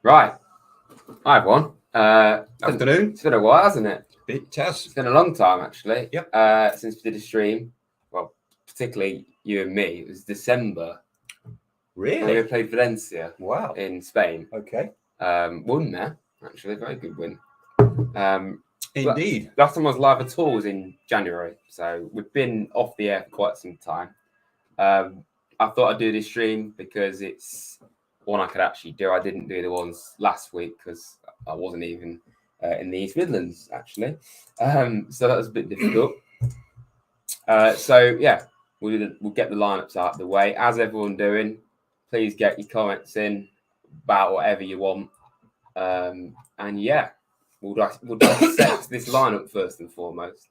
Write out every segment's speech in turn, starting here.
Right. Hi, everyone. Afternoon. It's been a while, hasn't it? It has. It's been a long time, actually. Yep. Since we did a stream. Well, particularly you and me. It was December. When we Really? played Valencia Wow. in Spain. Okay. Won there, actually. Very good win. Indeed. Last time I was live at all was in January. So we've been off the air for quite some time. I thought I'd do this stream because it's one I could actually do. I didn't do the ones last week because I wasn't even in the East Midlands, actually. So that was a bit difficult. So we'll get the lineups out of the way. As everyone doing, please get your comments in about whatever you want. And yeah, we'll dissect this lineup first and foremost.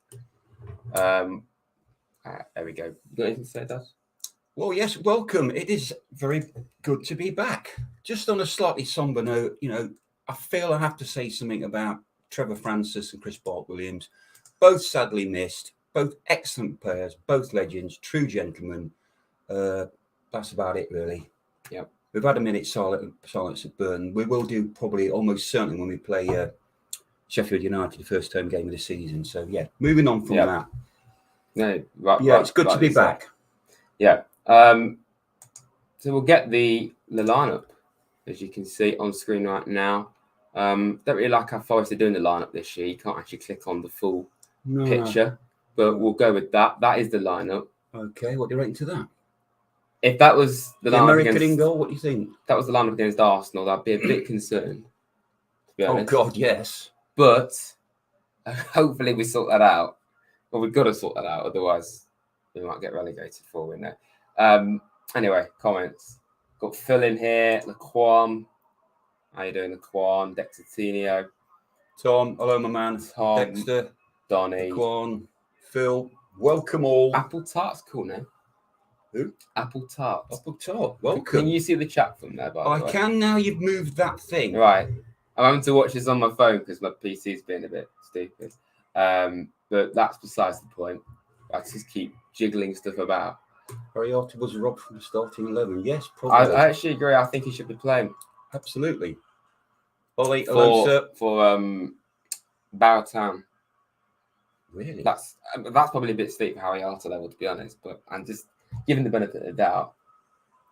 There we go. You got anything to say, Dad? Well, yes, welcome. It is very good to be back. Just on a slightly somber note, I feel I have to say something about Trevor Francis and Chris Bart-Williams. Both sadly missed, both excellent players, both legends, true gentlemen. That's about it, really. Yep. We've had a minute silence at Burn. We will do probably almost certainly when we play Sheffield United, the first home game of the season. So, yeah, moving on from that. No, right. Yeah, it's good to be back. Yeah. So we'll get the lineup, as you can see on screen right now. Don't really like how Forest are doing the lineup this year. You can't actually click on the full picture, but we'll go with that. That is the lineup. Okay, what do you reckon to that? If that was the lineup American in goal, what do you think? That was the lineup against Arsenal, I'd be a bit concerned, to be honest. Oh God, yes. But hopefully we sort that out. Well, we've got to sort that out, otherwise we might get relegated for we know. Anyway, comments. Got Phil in here, Laquan. How you doing, Laquan? Dexter Tinio. Tom, hello, my man. Tom, Dexter, Donny, Laquan, Phil. Welcome all. Apple Tart's cool name. Who? Apple Tart. Apple Tart. Welcome. Can you see the chat from there, by the way? I can now. You've moved that thing. Right. I'm having to watch this on my phone because my PC's being a bit stupid. But that's besides the point. I just keep jiggling stuff about. Ariarty was robbed from the starting 11. Yes, probably. I actually agree. I think he should be playing. Absolutely. Ollie, hello, sir. For Barrowtown. Really? That's probably a bit steep for Ariarty level, to be honest. But I'm just giving the benefit of the doubt.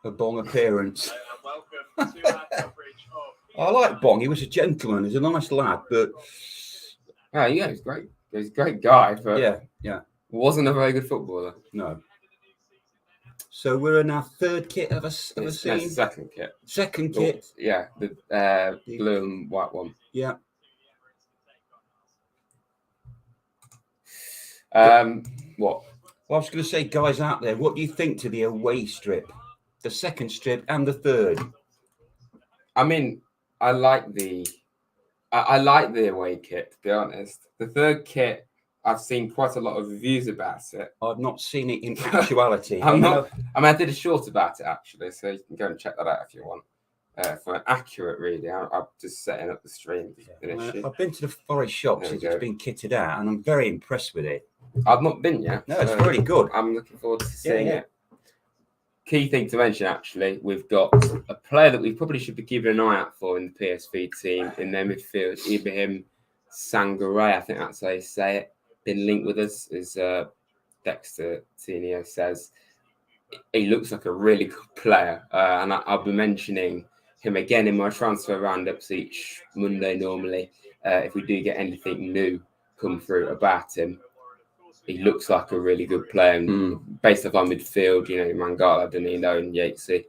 A Bong appearance. Welcome to our coverage of... I like Bong. He was a gentleman. He's a nice lad, but... Yeah, he's great. He's a great guy, but yeah. Wasn't a very good footballer. No. So we're in our third kit of a scene? Second kit. Second kit? Yeah, the blue and white one. Yeah. What? Well, I was going to say, guys out there, what do you think to the away strip? The second strip and the third? I mean, I like the away kit, to be honest. The third kit, I've seen quite a lot of reviews about it. I've not seen it in actuality. I did a short about it, actually, so you can go and check that out if you want. For an accurate reading, I'm just setting up the stream. I've been to the Forest shop since it's been kitted out, and I'm very impressed with it. I've not been yet. No, it's really good. I'm looking forward to seeing it. Key thing to mention, actually, we've got a player that we probably should be keeping an eye out for in the PSV team in their midfield, Ibrahim Sangare, I think that's how you say it. Been linked with us, as Dexter Tinio says. He looks like a really good player, and I'll be mentioning him again in my transfer roundups each Monday normally. If we do get anything new come through about him, he looks like a really good player. And based off our midfield, Mangala, Danilo, and Yatesy.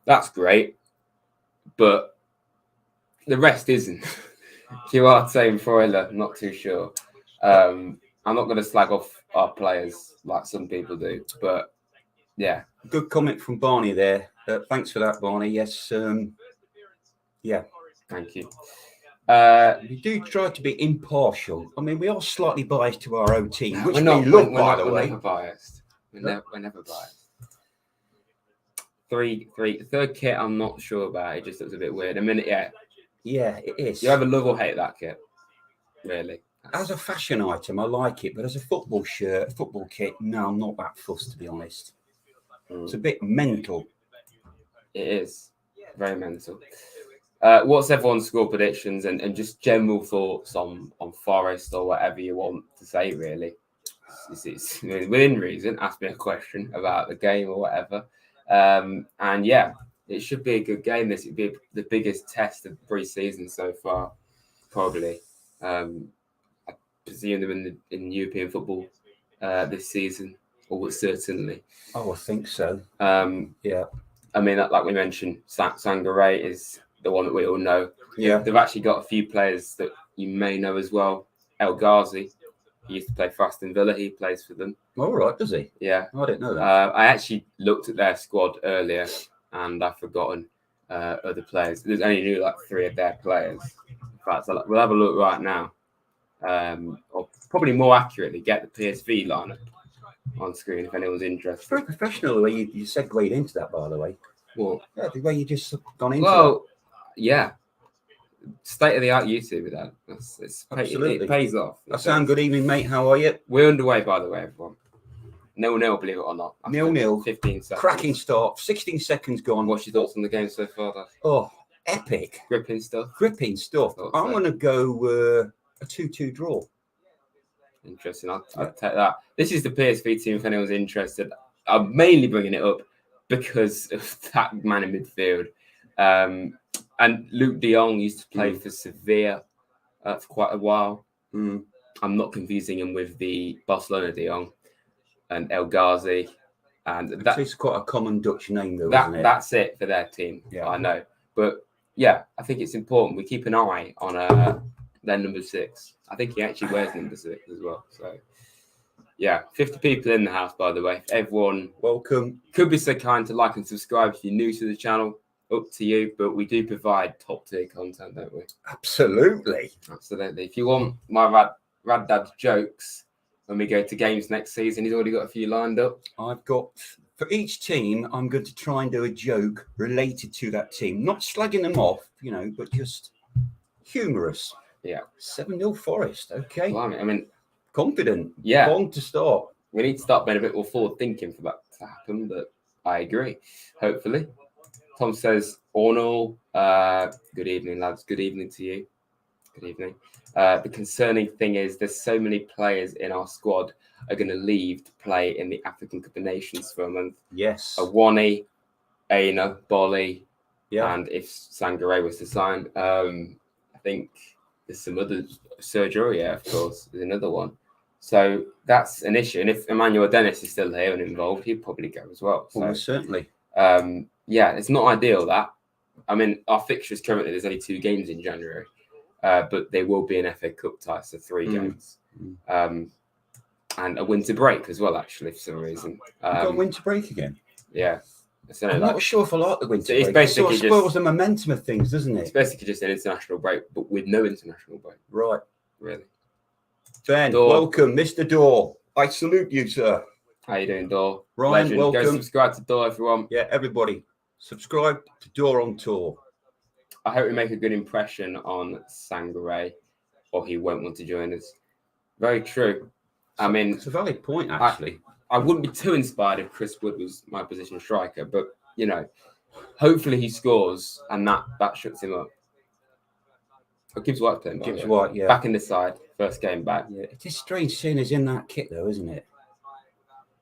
That's great. But the rest isn't. Duarte and Freuler, not too sure. I'm not going to slag off our players like some people do. But, yeah. Good comment from Barney there. Thanks for that, Barney. Yes. Yeah. Thank you. We do try to be impartial. I mean, we are slightly biased to our own team, which we're not, we love, by the way. We're never biased. We're never biased. Third kit, I'm not sure about. It just looks a bit weird. Yeah, it is. You either love or hate that kit, really. As a fashion item, I like it, but as a football shirt, football kit, no, I'm not that fussed, to be honest. It's a bit mental. It is very mental. What's everyone's score predictions and just general thoughts on Forest or whatever you want to say, really? It's within reason. Ask me a question about the game or whatever. And yeah, it should be a good game. This would be the biggest test of pre-season so far, probably. I presume they're in European football this season, or certainly. Oh, I think so. Yeah. I mean, like we mentioned, Sangaré is the one that we all know. Yeah. They've actually got a few players that you may know as well. El Ghazi, he used to play for Aston Villa. He plays for them. All right, does he? Yeah. I didn't know that. I actually looked at their squad earlier and I've forgotten other players. There's only knew like 3 of their players. In fact, so we'll have a look right now. Or probably more accurately, get the PSV lineup on screen if anyone's interested. It's very professional the way you segued into that, by the way. Well, yeah, the way you just gone into that. Yeah. State of the art YouTube with that. Absolutely. It pays off. I sound good evening, mate. How are you? We're underway, by the way, everyone. 0-0, believe it or not. 0-0. 15 seconds. Cracking start. 16 seconds gone. What's your thoughts on the game so far, Dad? Oh, epic. Gripping stuff. I'm going to go a 2-2 draw. Interesting. I'll take that. This is the PSV team if anyone's interested. I'm mainly bringing it up because of that man in midfield. And Luke de Jong used to play for Sevilla for quite a while. I'm not confusing him with the Barcelona de Jong and El Ghazi. And that's quite a common Dutch name, though, isn't it? That's it for their team. Yeah, I know. But yeah, I think it's important. We keep an eye on their number 6. I think he actually wears number 6 as well. So yeah, 50 people in the house, by the way. Everyone, welcome. Could be so kind to like and subscribe if you're new to the channel. Up to you, but we do provide top tier content, don't we? Absolutely. If you want my Rad Dad's jokes when we go to games next season, he's already got a few lined up. I've got, for each team, I'm going to try and do a joke related to that team. Not slagging them off, but just humorous. Yeah. 7-0 Forest. Okay. Well, I mean, confident. Yeah. Long to start. We need to start being a bit more forward thinking for that to happen, but I agree. Hopefully. Tom says, Ornall, good evening, lads. Good evening to you. Good evening. The concerning thing is there's so many players in our squad are going to leave to play in the African Cup of Nations for a month. Yes. Awani, Aina, Bolly, and if Sangaré was to sign, I think there's some others. Sergio, of course, is another one. So that's an issue. And if Emmanuel Dennis is still here and involved, he'd probably go as well. So, certainly. Yeah, it's not ideal that. I mean, our fixtures currently, there's only 2 games in January, but they will be an FA Cup tie, so 3 games. And a winter break as well, actually, for some reason. Got winter break again? Yeah. I'm not sure if I like the winter break. It's basically it spoils the momentum of things, doesn't it? It's basically just an international break, but with no international break. Right. Really. Ben, welcome, Mr. Dor. I salute you, sir. How you doing, Dor? Ryan, Legend. welcome. Go subscribe to Dor, everyone. Yeah, everybody. Subscribe to Dor on Tour. I hope we make a good impression on Sangaré, or he won't want to join us. Very true. I mean, it's a valid point, actually. I wouldn't be too inspired if Chris Wood was my position striker, but hopefully he scores and that shuts him up. Oh, Gibbs White playing. Gibbs White, yeah. Back in the side, first game back. Yeah, it is strange seeing us in that kit, though, isn't it?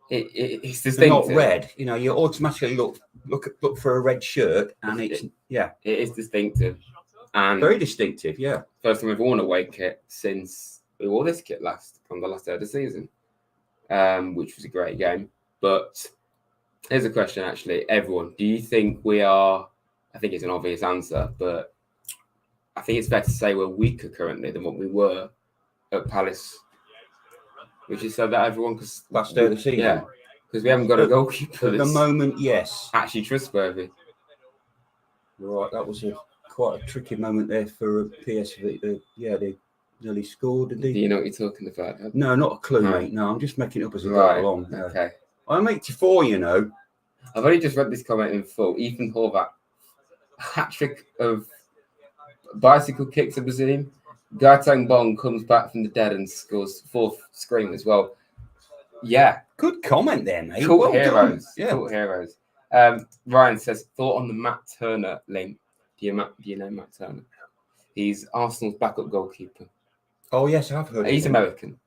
It's distinctive. Not red, you automatically look for a red shirt, and it is distinctive, and very distinctive. Yeah, first time we've worn a away kit since we wore this kit on the last day of the season, which was a great game. But here's a question, actually, everyone: do you think we are? I think it's an obvious answer, but I think it's fair to say we're weaker currently than what we were at Palace. Which is so that everyone, because last day of the season, because we haven't got a goalkeeper at the moment. Yes, actually trustworthy. Right, that was quite a tricky moment there for PSV. They nearly scored. Did they? Do you know what you're talking about? No, not a clue, mate. No, I'm just making it up as I go along. Okay, I'm 84. I've only just read this comment in full. Ethan Horvath, hat trick of bicycle kicks, I presume. Gaetang Bong comes back from the dead and scores 4th scream as well. Yeah. Good comment there, mate. Cult heroes. Yeah. Cult heroes. Ryan says, thought on the Matt Turner link. Do you know Matt Turner? He's Arsenal's backup goalkeeper. Oh yes, I've heard. He's of him. American.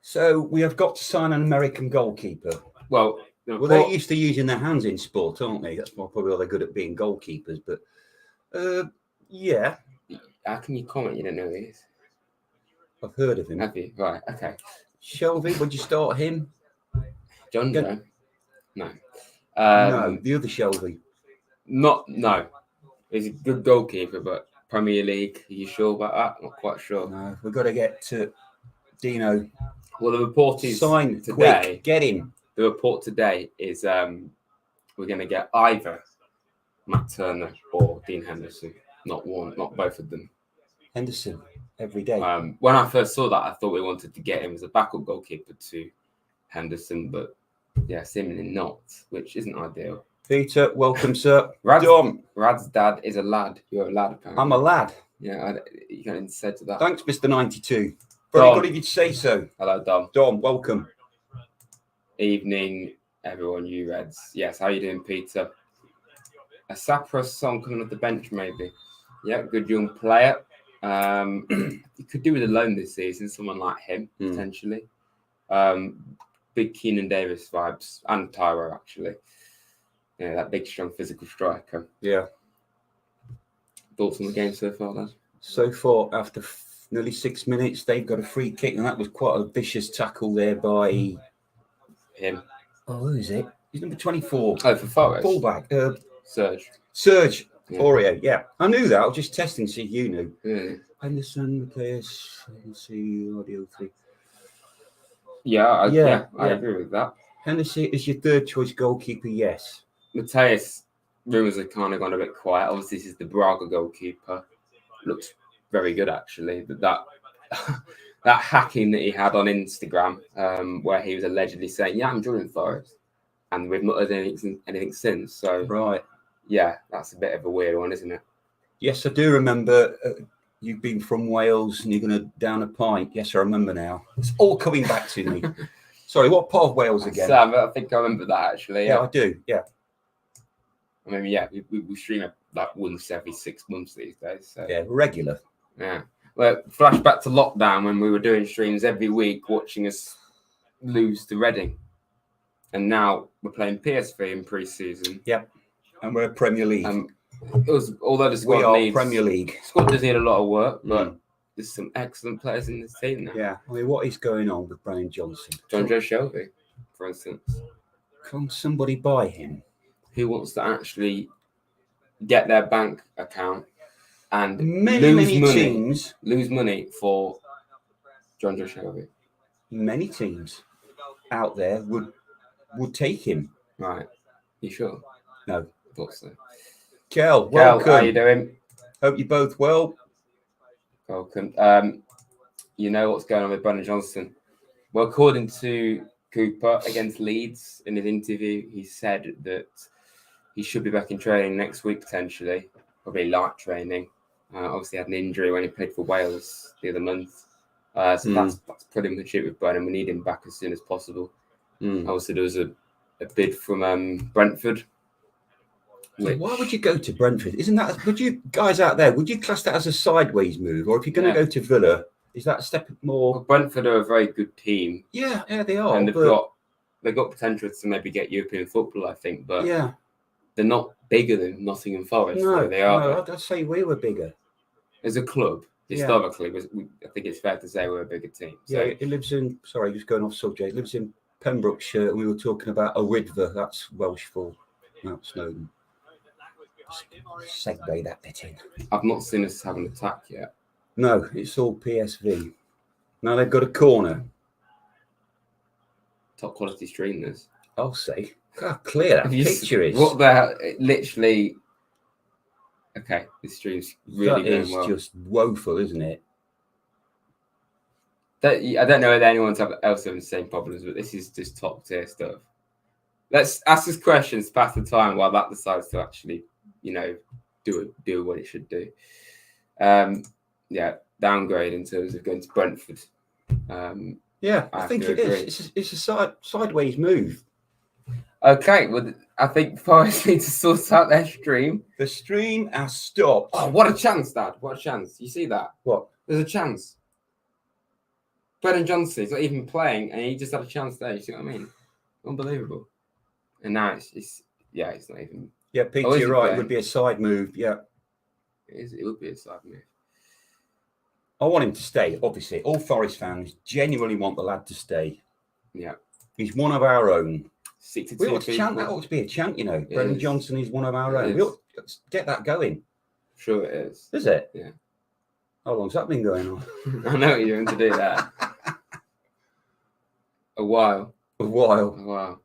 So we have got to sign an American goalkeeper. Well, They're used to using their hands in sport, aren't they? That's probably why they're good at being goalkeepers. But yeah, how can you comment? You don't know who he is. I've heard of him. Have you? Right. Okay. Shelby, would you start him? John Good. Joe? No. No, the other Shelby. No. He's a good goalkeeper, but Premier League. Are you sure about that? Not quite sure. No, we've got to get to Dino. Well, the report is Sign today. quick. Get him. The report today is we're going to get either Matt Turner or Dean Henderson. Not both of them. Henderson every day. When I first saw that, I thought we wanted to get him as a backup goalkeeper to Henderson, but yeah, seemingly not, which isn't ideal. Peter, welcome, sir. Rad's dad is a lad. You're a lad, apparently. I'm a lad. Yeah, you can't even say to that. Thanks, Mr. 92. Very good of you to say so. Hello, Dom. Dom, welcome. Evening, everyone, you Reds. Yes, how you doing, Peter? A Sapra song coming off the bench, maybe. Yeah, good young player. You could do with a loan this season, someone like him, potentially. Big Keenan Davis vibes, and Tyro, actually. Yeah, that big, strong, physical striker. Yeah. Thoughts on the game so far, lad? So far, after nearly 6 minutes, they've got a free kick, and that was quite a vicious tackle there by him. Oh, who is it? He's number 24. Oh, for Forest. Fullback. Serge. Yeah. Aurier, yeah. I knew that. I was just testing to see if you knew. Yeah. Henderson, Matthias, audio 3. Yeah, I agree with that. Henderson is your third choice goalkeeper, yes. Matthias, rumours have kind of gone a bit quiet. Obviously, this is the Braga goalkeeper. Looks very good, actually. But that hacking that he had on Instagram, where he was allegedly saying, "Yeah, I'm joining Forest," and we've not heard anything since. So, right, yeah, that's a bit of a weird one, isn't it? Yes, I do remember. You've been from Wales and you're going to down a pint. Yes, I remember now. It's all coming back to me. Sorry, what part of Wales again? Sam, I think I remember that actually. Yeah, I do. Yeah. I mean, yeah, we stream it like once every 6 months these days. So. Yeah, regular. Yeah. Well, flashback to lockdown when we were doing streams every week, watching us lose to Reading, and now we're playing PSV in pre-season. Yep, and we're Premier League. It was, although the squad needs Premier League. Squad does need a lot of work, but there's some excellent players in this team now. Yeah, I mean, what is going on with Brian Johnson? John Joe Shelby, for instance. Can somebody buy him? Who wants to actually get their bank account and lose money for John Joe Shelby? Many teams out there would take him. Right. You sure? No. I thought so. Kel, welcome. How you doing? Hope you're both well. Welcome. You know what's going on with Brendan Johnson? Well, according to Cooper against Leeds in his interview, he said that he should be back in training next week, potentially. Probably light training. Obviously had an injury when he played for Wales the other month. So that's pretty much it with Brendan. We need him back as soon as possible. Obviously, there was a bid from Brentford. Why would you go to Brentford? Isn't that, would you guys out there, would you class that as a sideways move? Or if you're going to go to Villa, is that a step more? Well, Brentford are a very good team. Yeah, they are. And they've got potential to maybe get European football, I think. But they're not bigger than Nottingham Forest. No, they are. No, I'd say we were bigger. As a club, historically, I think it's fair to say we're a bigger team. So, yeah, it lives in, sorry, just going off subject, it lives in Pembrokeshire, and we were talking about a Ridva, that's Welsh for Mount Snowdon. Segue that bit in. I've not seen us have an attack yet. No, it's all PSV. Now they've got a corner. Top quality stream this. I'll say. How clear that picture is. What the hell? Literally. Okay, this stream's really going well. That is just woeful, isn't it? I don't know if anyone else having the same problems, but this is just top tier stuff. Let's ask us questions, pass the time while that decides to actually, do what it should do. Downgrade in terms of going to Brentford. I think it is. It's a sideways move. Okay, well, I think Forest need to sort out their stream. The stream has stopped. Oh, what a chance, Dad. What a chance. You see that? What? There's a chance. Brennan Johnson, he's not even playing, and he just had a chance there. You see what I mean? Unbelievable. And now it's not even. Yeah, Peter, Oh, is you're he right. playing? It would be a side move. Yeah. It would be a side move. I want him to stay, obviously. All Forest fans genuinely want the lad to stay. Yeah. He's one of our own. 62 We ought to chant. That people. ought to be a chant, you know. It Brendan is. Johnson is one of our It own. is. We ought to get that going. Sure it is. Is it? Yeah. How long's that been going on? I know what you're going to do that. A while. A while. Wow.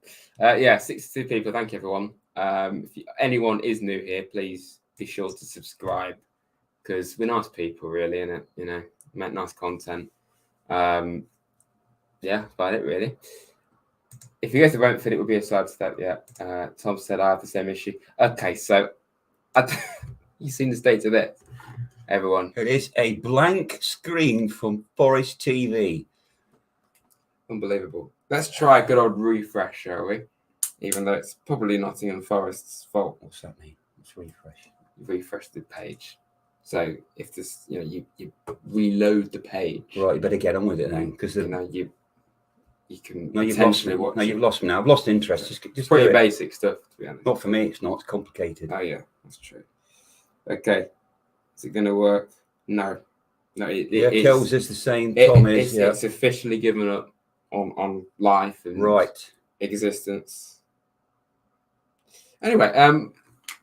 62 people. Thank you, everyone. If anyone is new here, please be sure to subscribe because we're nice people, really, innit? You know, make nice content. Yeah, that's about it, really. If you go to Brentford, it would be a sidestep. Yeah. Tom said I have the same issue. Okay, so you've seen the state of it, everyone. It is a blank screen from Forest TV. Unbelievable. Let's try a good old refresh, shall we? Even though it's probably Nottingham Forest's fault. What's that mean? Let's refresh. Refresh the page. So if this, you reload the page. Right, you better get on with it then, because you can no, you've lost me. potentially watch. No, you've lost me now. I've lost interest. Just Pretty do it. basic stuff, to be honest. Not for me. It's not. It's complicated. Oh yeah, that's true. Okay, is it going to work? No. Kells is the same. Tom is. Yeah. It's officially given up on life and existence. Anyway,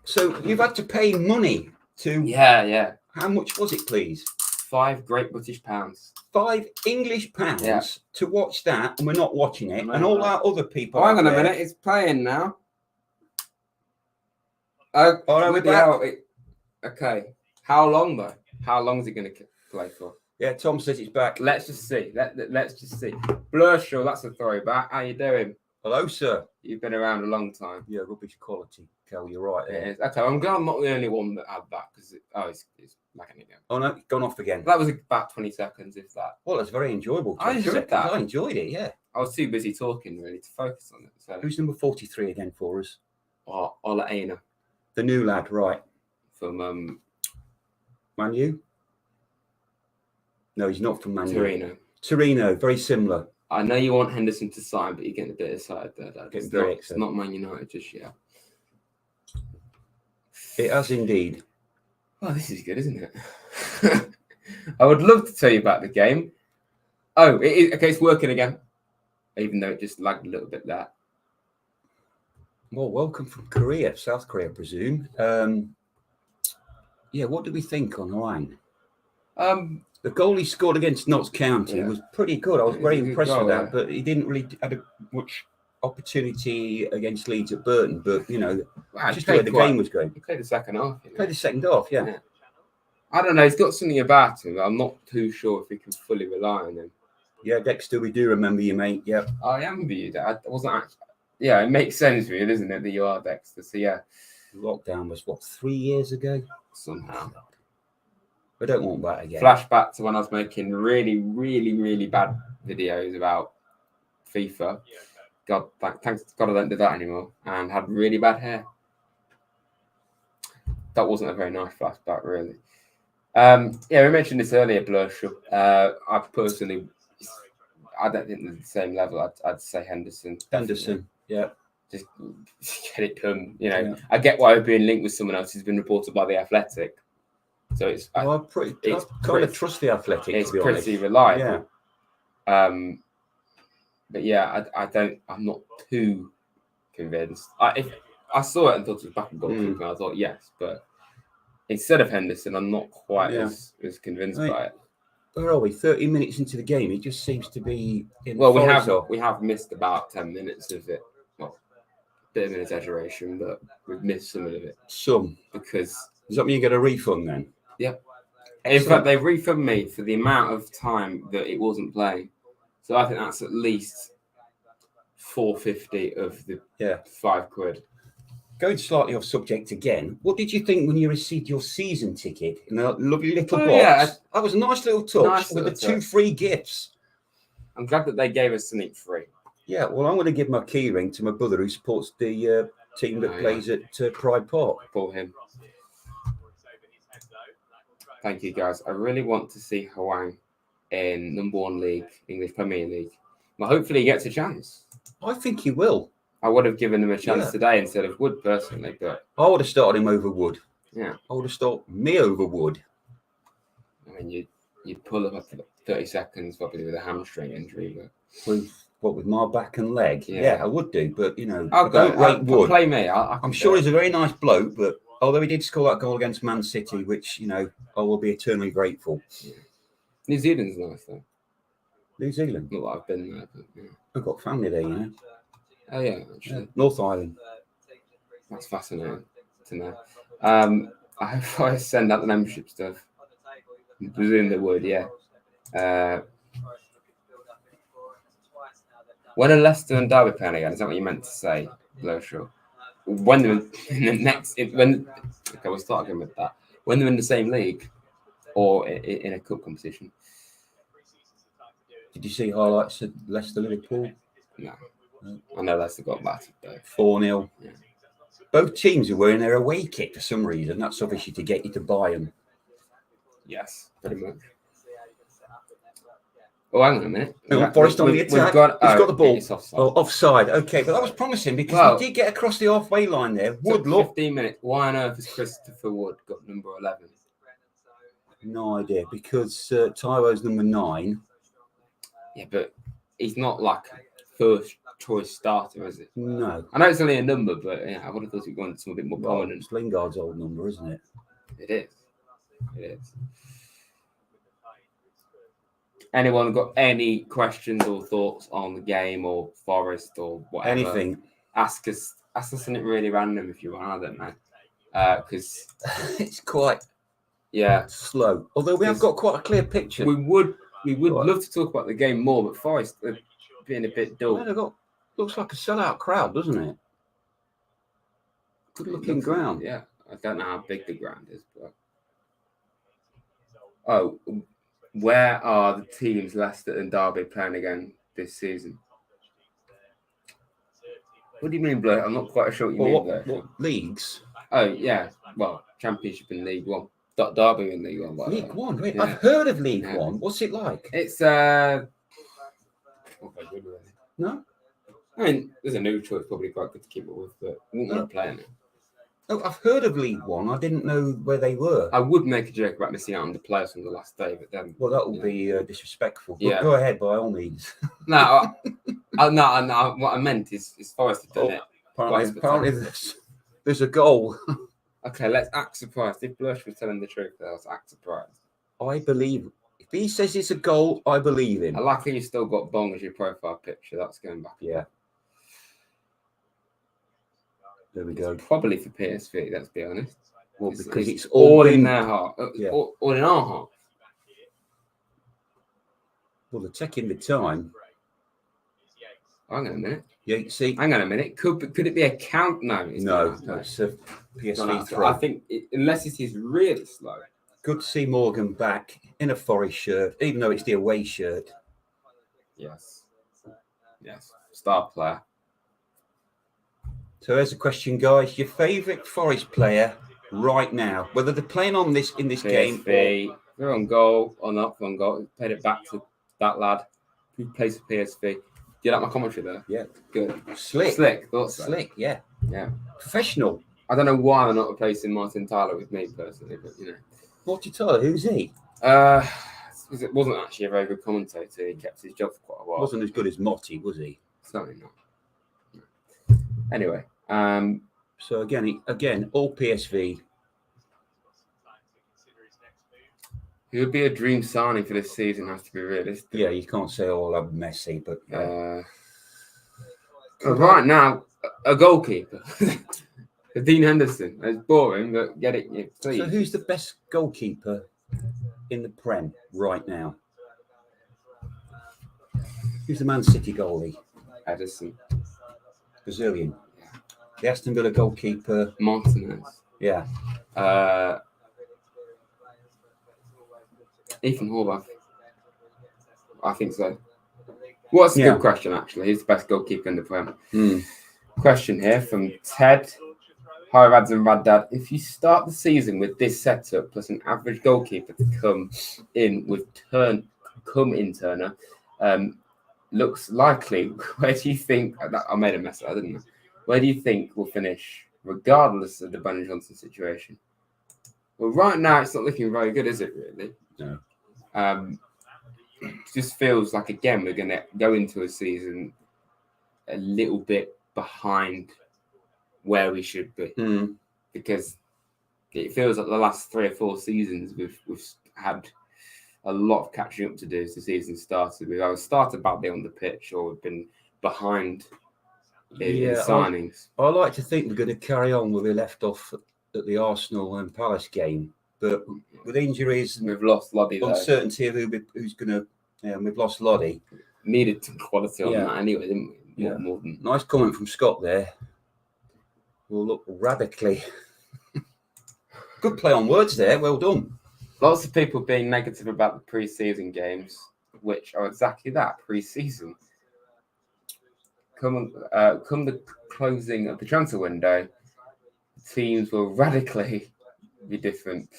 so you've had to pay money to. Yeah. How much was it, please? £5 Great British pounds. £5 English to watch that, and we're not watching it. No, and all no. our other people. Oh, hang on a minute, it's playing now. Oh, no, we're back. Okay. How long though? How long is it going to play for? Yeah, Tom says it's back. Let's just see. Let's just see. Blurshaw, that's a throwback. How you doing? Hello, sir. You've been around a long time. Yeah, rubbish quality. Kel, you're right. It is. Okay, I'm glad I'm not the only one that had that because it's lagging again. Oh no, it's gone off again. That was about 20 seconds, if that. Well, it's very enjoyable. I enjoyed that. I enjoyed it. Yeah. I was too busy talking really to focus on it. So Who's number 43 again for us? Ola Aina The new lad, right? from Man U? No, he's not from Man U. Torino. Torino, very similar. I know you want Henderson to sign, but you're getting a bit excited there, Dad. Getting very It's excited. not Man United just yet. It has indeed. Oh, this is good, isn't it? I would love to tell you about the game. Oh, it is, okay, it's working again. Even though it just lagged a little bit there. Well, welcome from Korea, South Korea, I presume. Yeah, what do we think online? The goal he scored against Notts County was pretty good. I was very impressed with that, but he didn't really have much opportunity against Leeds at Burton. But, just the way the game was going. He played the second half. Played the second half, yeah. I don't know. He's got something about him. I'm not too sure if we can fully rely on him. Yeah, Dexter, we do remember you, mate. Yeah. I am you, Dad. I wasn't actually. Yeah, it makes sense, really, doesn't it, that you are Dexter? So, yeah. Lockdown was, 3 years ago? Somehow. I don't want that again. Flashback to when I was making really, really, really bad videos about FIFA. God, thanks to God I don't do that anymore. And had really bad hair. That wasn't a very nice flashback, really. We mentioned this earlier, Blurshaw. I personally, I don't think they're the same level. I'd say Henderson. Henderson, yeah. Just get it done. I get why we're being linked with someone else who's been reported by The Athletic. So it's I kind of trust The Athletic. It's to be honest. pretty reliable. Yeah. But yeah, I'm not too convinced. If I saw it and thought it was back and goalkeeper, I thought yes, but instead of Henderson, I'm not quite as convinced by it. Where are we? 30 minutes into the game, it just seems to be. We have missed about 10 minutes of it. Well, a bit of an exaggeration, but we've missed some of it. Because does that mean you get a refund then? Yeah. In fact, they refunded me for the amount of time that it wasn't playing. So I think that's at least £4.50 of the £5. Going slightly off subject again, what did you think when you received your season ticket in a lovely little box? Yeah. That was a nice little touch with the 2 free gifts. I'm glad that they gave us something free. Yeah, well, I'm going to give my key ring to my brother who supports the team that Oh, plays at Pride Park. For him. Thank you, guys. I really want to see Hwang in number 1 league, English Premier League. Well, hopefully he gets a chance. I think he will. I would have given him a chance Yeah. today instead of Wood, personally, but I would have started him over Wood. yeah. I would have started me over Wood. I mean, you'd pull up after 30 seconds, probably with a hamstring injury. But With my back and leg? Yeah. Yeah, I would do. But, you know, I'll I don't go. rate Wood. Play me. I'm sure he's a very nice bloke, but although he did score that goal against Man City, which, you know, I will be eternally grateful. Yeah. New Zealand's nice, though. New Zealand? Not that I've been there, but yeah. I've got family there, you know. Oh, yeah, actually. North Island. That's fascinating to know. I hope I send out the membership stuff. I presume they would, yeah. When are Leicester and Derby playing again? Is that what you meant to say, Blowshaw? When they're in the next, okay, we'll start again with that. When they're in the same league or in a cup competition. Did you see highlights of Leicester Liverpool? No. I know Leicester got battered though. 4-0. Yeah. Both teams are wearing their away kit for some reason. That's obviously to get you to buy them. Yes, pretty much. Oh, hang on a minute. Forrest on the attack. He's got the ball. It's offside. Oh, offside. Okay, but that was promising because he did get across the halfway line there. Wood, look. 15 minutes. Why on earth has Christopher Wood got number 11? No idea, because Tyro's number 9. Yeah, but he's not like first choice starter, is it? No. I know it's only a number, but yeah, I would have thought he'd gone something a bit more prominent. It's Lingard's old number, isn't it? It is. It is. Anyone got any questions or thoughts on the game or Forest or whatever? Anything. Ask us something really random if you want. I don't know. Because it's quite slow. Although we have got quite a clear picture. We would love to talk about the game more, but Forest are being a bit dull. Yeah, looks like a sellout crowd, doesn't it? Good looking ground. Yeah. I don't know how big the ground is, but oh, where are the teams Leicester and Derby playing again this season? What do you mean, Blair? I'm not quite sure what you mean, Blair. What leagues? Oh, yeah. Well, Championship and League One. Derby in League One. League One? Wait, yeah. I've heard of League One. What's it like? It's, No? I mean, there's a new choice, probably quite good to keep it with, but I wouldn't want to play in it. Oh, I've heard of League One. I didn't know where they were. I would make a joke about missing out on the players from the last day, but then... Well, that will be disrespectful. Yeah. Go ahead, by all means. No, what I meant is Forest have done it. Apparently there's a goal. Okay, let's act surprised. If Blush was telling the truth, let's act surprised. I believe. If he says it's a goal, I believe him. I like how you still got Bong as your profile picture. That's going back. Yeah. There we go. Probably for PSV, let's be honest. Well, because it's all in their heart. Yeah. All in our heart. Well, they're taking the time. Hang on a minute. Yeah, see. Hang on a minute. Could it be a count? No. No, it's a PSV throw. I think unless it is really slow. Good to see Morgan back in a Forest shirt, even though it's the away shirt. Yes. Star player. So there's a question, guys. Your favourite Forest player right now, whether they're playing on this in this game. They're on goal or not on goal. Paid it back to that lad who plays for PSV. Do you like my commentary there? Yeah. Good. Slick. Thought so. Slick, yeah. Yeah. Professional. I don't know why they're not replacing Martin Tyler with me personally, but you know. Martin Tyler, who's he? It wasn't actually a very good commentator. He kept his job for quite a while. Wasn't as good as Motti, was he? Certainly not. No. Anyway. So again, all PSV. He would be a dream signing for this season, has to be realistic. Yeah, you can't say all of Messi, but right now, a goalkeeper. Dean Henderson. It's boring, but get it, please. So who's the best goalkeeper in the Prem right now? Who's the Man City goalie? Edison. Brazilian. The Aston Villa goalkeeper. Martinez. Yeah. Ethan Horvath. I think so. What's a good question, actually? He's the best goalkeeper in the Prem. Question here from Ted. Hi, Rads and Rad Dad. If you start the season with this setup plus an average goalkeeper to come in Turner, looks likely. Where do you think? I made a mess of that, didn't I? Where do you think we'll finish, regardless of the Brennan Johnson situation? Well, right now it's not looking very good, is it? Really? No. It just feels like again we're going to go into a season a little bit behind where we should be, because it feels like the last 3 or 4 seasons we've had a lot of catching up to do as the season started. We've either started badly on the pitch or we've been behind in signings. I like to think we're going to carry on where we left off at the Arsenal and Palace game, but with injuries and we've lost Loddy, uncertainty of who's going to, we've lost Loddy. Needed some quality on that anyway, didn't we? More than... Nice comment from Scott there. We'll look radically. Good play on words there. Well done. Lots of people being negative about the pre-season games, which are exactly that, pre-season. Come the closing of the transfer window, teams will radically be different.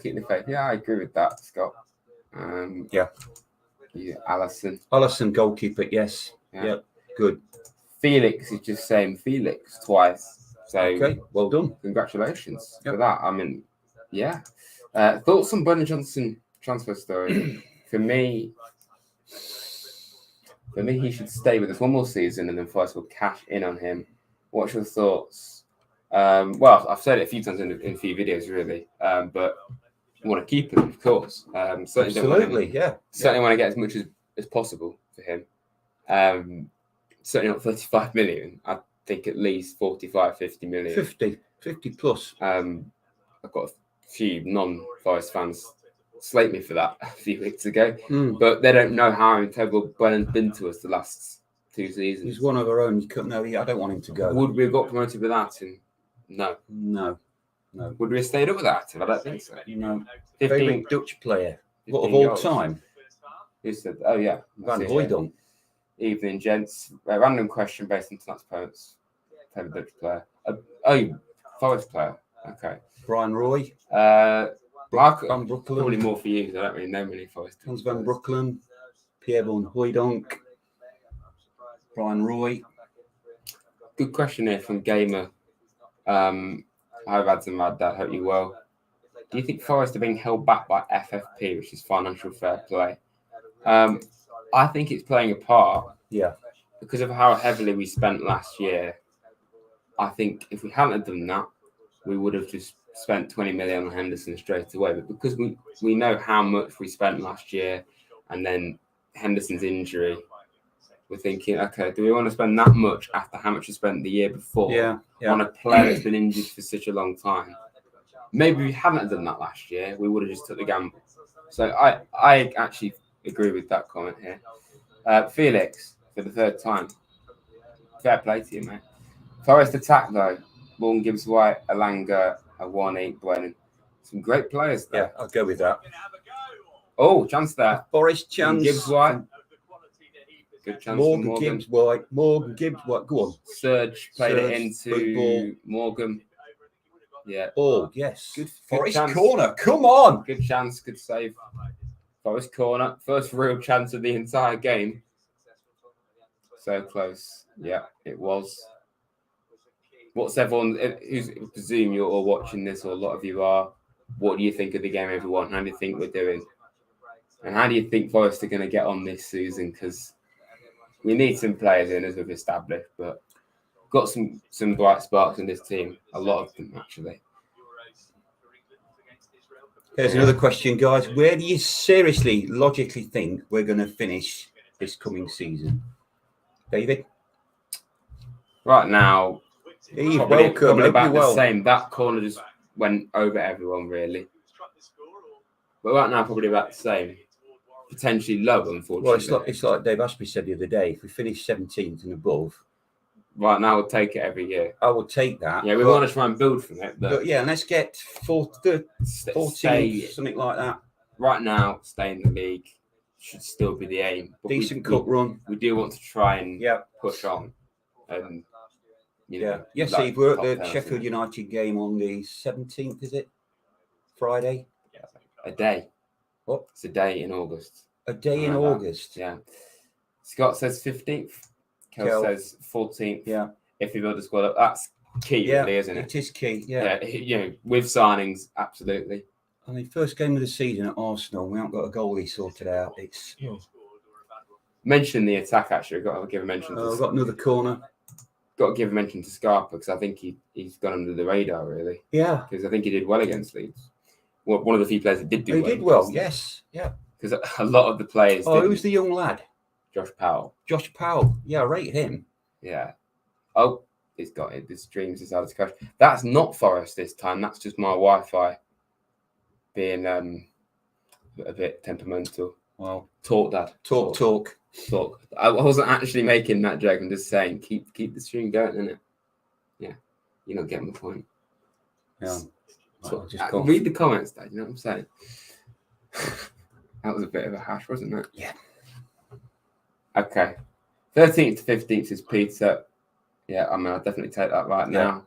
Keep the faith. Yeah, I agree with that, Scott. Alisson, goalkeeper. Yes. Yeah. Good. Felix is just saying Felix twice. So okay, well done. Congratulations for that. I mean, yeah. Thoughts on Brennan Johnson transfer story? For me, he should stay with us one more season and then Forest will cash in on him. What's your thoughts? Well, I've said it a few times in a few videos, really, but I want to keep him, of course. Absolutely, Certainly want to get as much as possible for him. Certainly not 35 million. I think at least 45, 50 million. 50 plus. I've got a few non-Forest fans slate me for that a few weeks ago, but they don't know how integral Brennan's been to us the last 2 seasons. He's one of our own. I don't want him to go. Would we have got promoted without him? No. Would we have stayed up without him? I don't think so. No. Favorite Dutch player of all time? Who said? Oh yeah, Van Hooijdonk. Evening, gents. A random question based on tonight's opponents. Favorite Dutch player? Forest player. Okay. Brian Roy. Van Broekelen. Probably more for you because I don't really know many Forest. Hans van Broekelen. Pierre Van Hooijdonk. Brian Roy. Good question here from Gamer. I've had some mad dad. Hope you well. Do you think Forest are being held back by FFP, which is financial fair play? I think it's playing a part. Yeah. Because of how heavily we spent last year. I think if we hadn't done that, we would have just spent 20 million on Henderson straight away. But because we know how much we spent last year and then Henderson's injury, we're thinking, okay, do we want to spend that much after how much we spent the year before on a player that's been injured for such a long time? Maybe we hadn't done that last year. We would have just took the gamble. So I actually agree with that comment here. Felix, for the 3rd time. Fair play to you, mate. Forest attack, though. Morgan, Gibbs White, Alanga, Awani, Brennan. Some great players there. Yeah, I'll go with that. Oh, chance there. Forest chance. Gibbs White. Good chance Morgan Gibbs White. Morgan Gibbs White. Go on. Serge played it into Morgan. Yeah. Oh, yes. Good Forest chance. corner. Come on. Good chance. Good save. Forest corner. First real chance of the entire game. So close. Yeah, it was. What's everyone who's presume you're all watching this, or a lot of you are? What do you think of the game, everyone? How do you think we're doing? And how do you think Forest are going to get on this season? Because we need some players in, as we've established, but got some bright sparks in this team. A lot of them, actually. Here's another question, guys. Where do you seriously, logically think we're going to finish this coming season? David? Right now, probably about the same. That corner just went over everyone, really. But right now, probably about the same. Potentially low, unfortunately. Well, it's like Dave Ashby said the other day. If we finish 17th and above, right now we'll take it every year. I will take that. Yeah, we want to try and build from it. But yeah, let's get 14, something like that. Right now, stay in the league should still be the aim. But Decent cup run. We do want to try and push on. And Yes, like Steve, we're top at the 10 or Sheffield something. United game on the 17th, is it? Friday? A day. What? It's a day in August. A day in Something like that. August. Yeah. Scott says 15th. Kel says 14th. Yeah. If you build a squad up, that's key, really, isn't it? It is key. Yeah. With signings, absolutely. I mean, first game of the season at Arsenal, we haven't got a goalie sorted out. It's Mention the attack, actually. I've got to give a mention to I've got another corner. Got to give a mention to Scarpa because I think he's gone under the radar, really. Yeah. Because I think he did well against Leeds. Well, one of the few players that did do He well. did well, yes. Yeah. Because a lot of the players. Oh, who's the young lad? Josh Powell. Josh Powell. Yeah, I rate him. Yeah. Oh, he's got it. The streams decided to crash. That's not Forest this time. That's just my Wi-Fi being a bit temperamental. Well, talk, Dad. Talk. I wasn't actually making that joke. I'm just saying, keep the stream going, innit? Yeah. You're not getting the point. Yeah. Read the comments, Dad. You know what I'm saying? That was a bit of a hash, wasn't it? Yeah. Okay. 13th to 15th is Peter. Yeah, I mean, I'll definitely take that right now.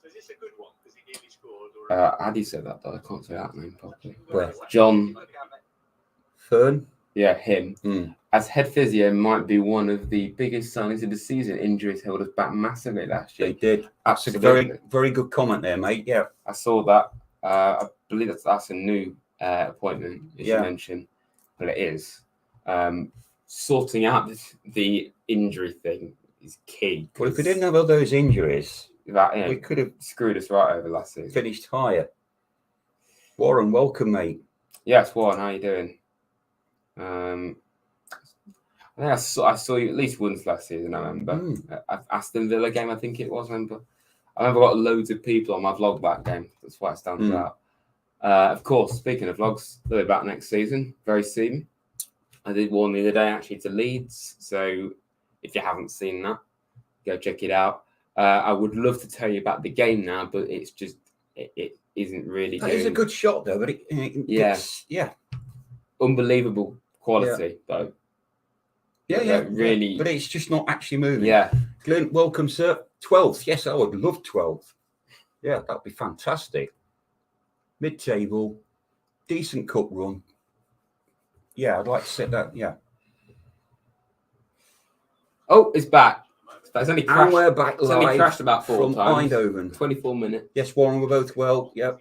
So is this a good one? Because he nearly scored? Or How do you say that, though? I can't say that name properly. Where? John. Fern? Yeah, him. As head physio might be one of the biggest signings of the season. Injuries held us back massively last year. They did. Absolutely. Very, very good comment there, mate. Yeah. I saw that. I believe that's a new appointment, as you mentioned. But it is. Sorting out the injury thing is key. Well, if we didn't have all those injuries, we could have screwed us right over last season. Finished higher. Warren, welcome, mate. Yes, Warren, how you doing? I think I saw you at least once last season, I remember. Aston Villa game, I think it was, I remember I got loads of people on my vlog that game. That's why it stands out. Of course, speaking of vlogs, they'll be back next season, very soon. I did one the other day, actually, to Leeds. So if you haven't seen that, go check it out. I would love to tell you about the game now, but it's just, it isn't really That is a good shot, though. But it's unbelievable quality, though. Really. But it's just not actually moving. Yeah. Glenn, welcome, sir. 12th. Yes, I would love 12th. Yeah, that'd be fantastic. Mid-table, decent cup run. Yeah, I'd like to set that. Yeah. Oh, it's back. It's only crashed. And we're back it's only crashed about 4 from times. Eindhoven. 24 minutes. Yes, Warren, we're both well. Yep.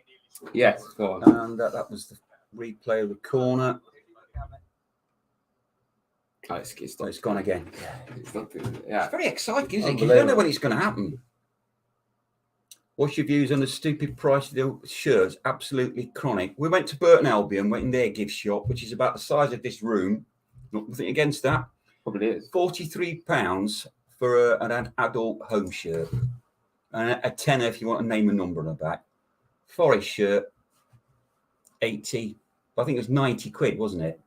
Yes, go on. And that was the replay of the corner. Oh, it's gone again. It's not good. Yeah. It's very exciting, isn't it? Because you don't know when it's going to happen. What's your views on the stupid price of the shirts? Absolutely chronic. We went to Burton Albion, went in their gift shop, which is about the size of this room. Nothing against that. Probably is. £43 for an adult home shirt. And a tenner if you want to name a number on the back. Forest shirt, 80. I think it was 90 quid, wasn't it?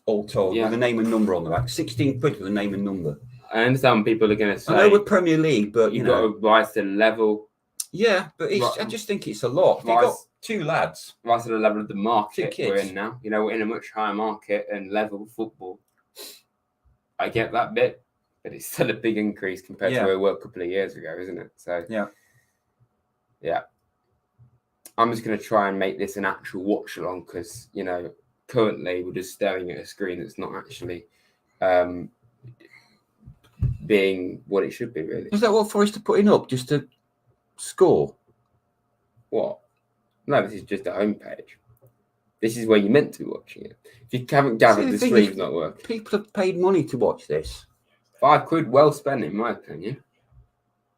All told, with a name and number on the back. 16 quid for the name and number. I understand people are going to say, I know we're Premier League, but you've got to rise to the level. Yeah, but I just think it's a lot. You've got two lads. Rise to the level of the market Two kids. we're in now. We're in a much higher market and level football. I get that bit, but it's still a big increase compared to where we were a couple of years ago, isn't it? So yeah. I'm just going to try and make this an actual watch along because, currently we're just staring at a screen that's not actually being what it should be, really. Is that what Forest are putting up, just to score? What? No, this is just a homepage. This is where you're meant to be watching it. If you haven't gathered, the screen's not working. People have paid money to watch this. £5 well spent, in my opinion.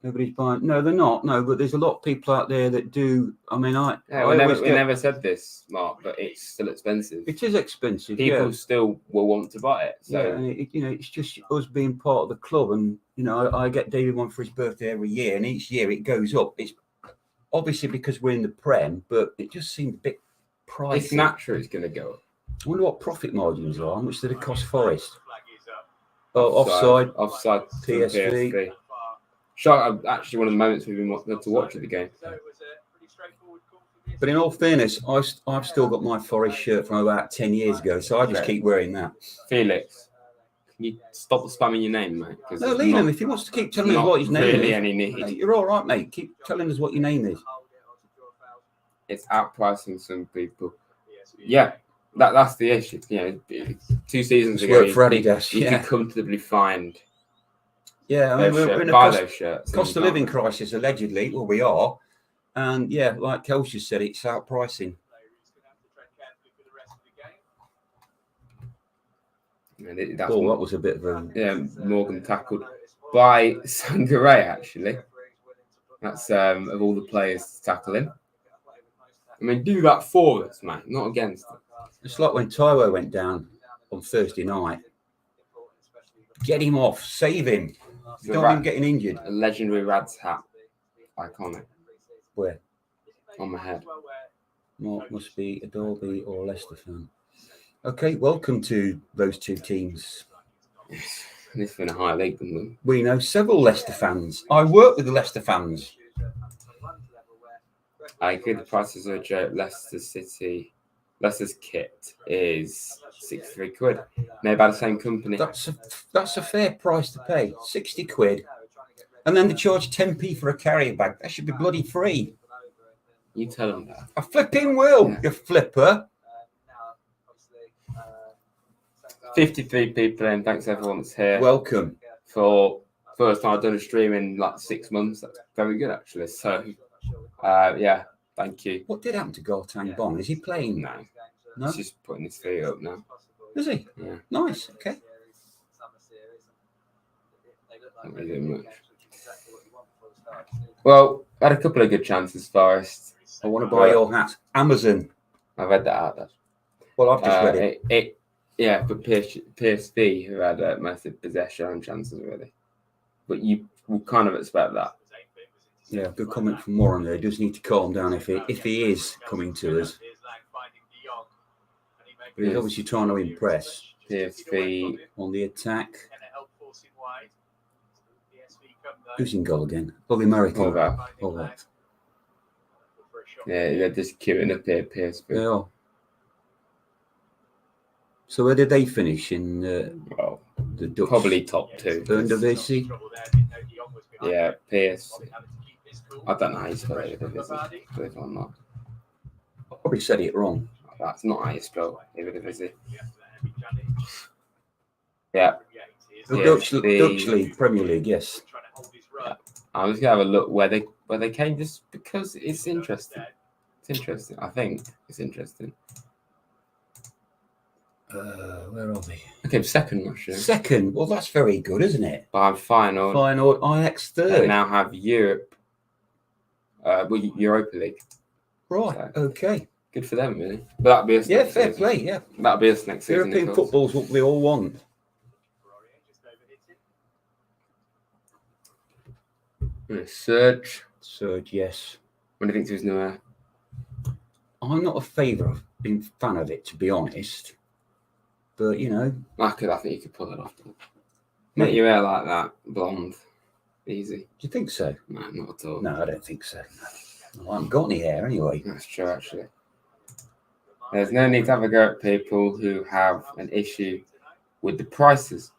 Nobody's buying. No, they're not. No, but there's a lot of people out there that do. I mean, we never said this, Mark, but it's still expensive. It is expensive. People still will want to buy it. So and it's just us being part of the club, and I get David one for his birthday every year, and each year it goes up. It's obviously because we're in the Prem, but it just seems a bit pricey. It's natural. It's going to go up. I wonder what profit margins are. How much did it cost Forest? Oh, offside. PSV. Actually, one of the moments we've been wanting to watch at the game. But in all fairness, I've still got my Forest shirt from about 10 years ago, so I just keep wearing that. Felix, Can you stop spamming your name, mate? Because No, leave him. If he wants to keep telling us what his name really is. any need. No, you're all right, mate. Keep telling us what your name is. It's outpricing some people. Yeah, that's the issue. You know, 2 seasons It's ago, worked for Adidas. you Yeah. could comfortably find Yeah, I mean, we're in a buy cost, those shirts. cost of living crisis, allegedly. Well, we are. And yeah, like Kels just said, it's outpricing. And that's Oh, that was a bit of a. yeah, Morgan tackled by Sangaré, actually. That's of all the players to tackle him. I mean, do that for us, mate, not against us. It's like when Taiwo went down on Thursday night. Get him off. Save him. The Don't want him getting injured. A legendary Rads hat. Iconic. Where? On my head. Mark must be a Derby or a Leicester fan. Okay, welcome to those two teams. This been a higher league than them. We know several Leicester fans. I work with the Leicester fans. I agree. The prices are a joke. Leicester's kit is £63. Made by the same company. That's a fair price to pay. 60 quid. And then they charge 10p for a carrier bag. That should be bloody free. You tell them that. I flipping will, Yeah. you flipper. 53 people in. Thanks everyone that's here. Welcome. For first time I've done a stream in like 6 months. That's very good actually. So yeah, thank you. What did happen to Gartang Bong? Is he playing? No, No? he's just putting his feet up now. Is he? Yeah. Nice. Okay. Not really doing much. Well, I had a couple of good chances, Forest. I want to buy your hat. Amazon. I read that out there. Well, I've just read it. Yeah, but PSV who had massive possession and chances already. But you will kind of expect that. Yeah, good comment from Warren there. He does need to calm down if he is coming to us. But he's obviously trying to impress. PSV On the attack. Who's in goal again? Oh, the American. Oh, right. Yeah, they're just queuing up here, PSV. They are. So where did they finish in Well, the Dutch? probably top 2. Eredivisie? Yeah, PSV. I don't know how you spell it, believe it or not. I probably said it wrong. That's not how you spell Eredivisie. Yeah. The Dutch League, Premier League, yes. I'm just gonna have a look where they came, just because it's interesting. It's interesting. I think it's interesting. Where are they? Okay, second Russia. Second. Well, that's very good, isn't it? By final. Final Ajax They third. now have Europe. Europa League. Right. Okay. Good for them, really. But that'll be us. Yeah, next fair season. play. Yeah. That'll be us next season. European of course. football's what we all want. Surge. Surge, yes. What do you think to his new air? I'm not a fan of it, to be honest. But you know, I think you could pull it off. Make your hair like that, blonde, easy. do you think so? No, not at all. No, I don't think so. No. I haven't got any hair anyway. That's true, actually. There's no need to have a go at people who have an issue with the prices.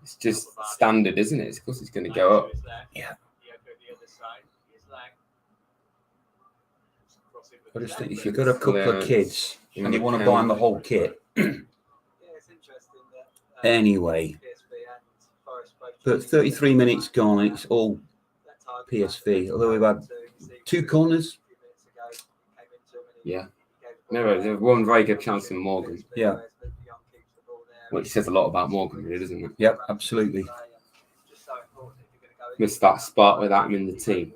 It's just standard, isn't it? Of course, it's going to go up. Yeah. I just think if you've got a couple of kids and you want to buy them the whole kit, anyway. But 33 minutes gone and it's all PSV. Although we've had 2 corners. Yeah. No, there's one very good chance in Morgan, Yeah. which says a lot about Morgan, really, doesn't it? Yep, absolutely. Missed that spot without him in the team.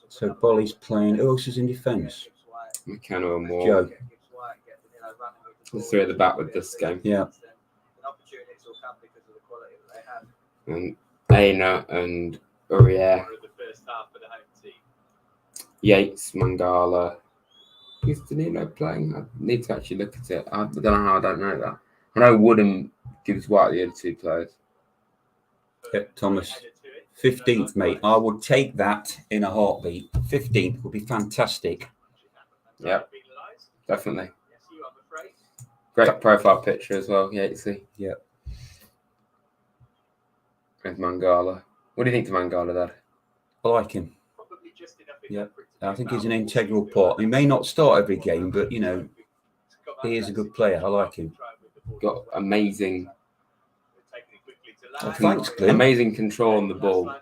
So Bolly's playing. Who else is in defence? McKenna and Moore. Joe. The 3 at the back with this game. Yeah. And Aina and Urier. Yates, Mangala. Is Danilo playing? I need to actually look at it. I don't know how I don't know that. I know Woodham gives White the other 2 players. Yep, Thomas. 15th, mate. I would take that in a heartbeat. 15th would be fantastic. Yep, definitely. Great profile picture as well, Yatesy. Yep. With Mangala. What do you think to Mangala, Dad? I like him. Probably just enough Yeah, for it to I be think he's an about integral 40. part. He may not start every game, but he is a good player. I like him. Got amazing Oh, thanks, Glenn. amazing control on the ball.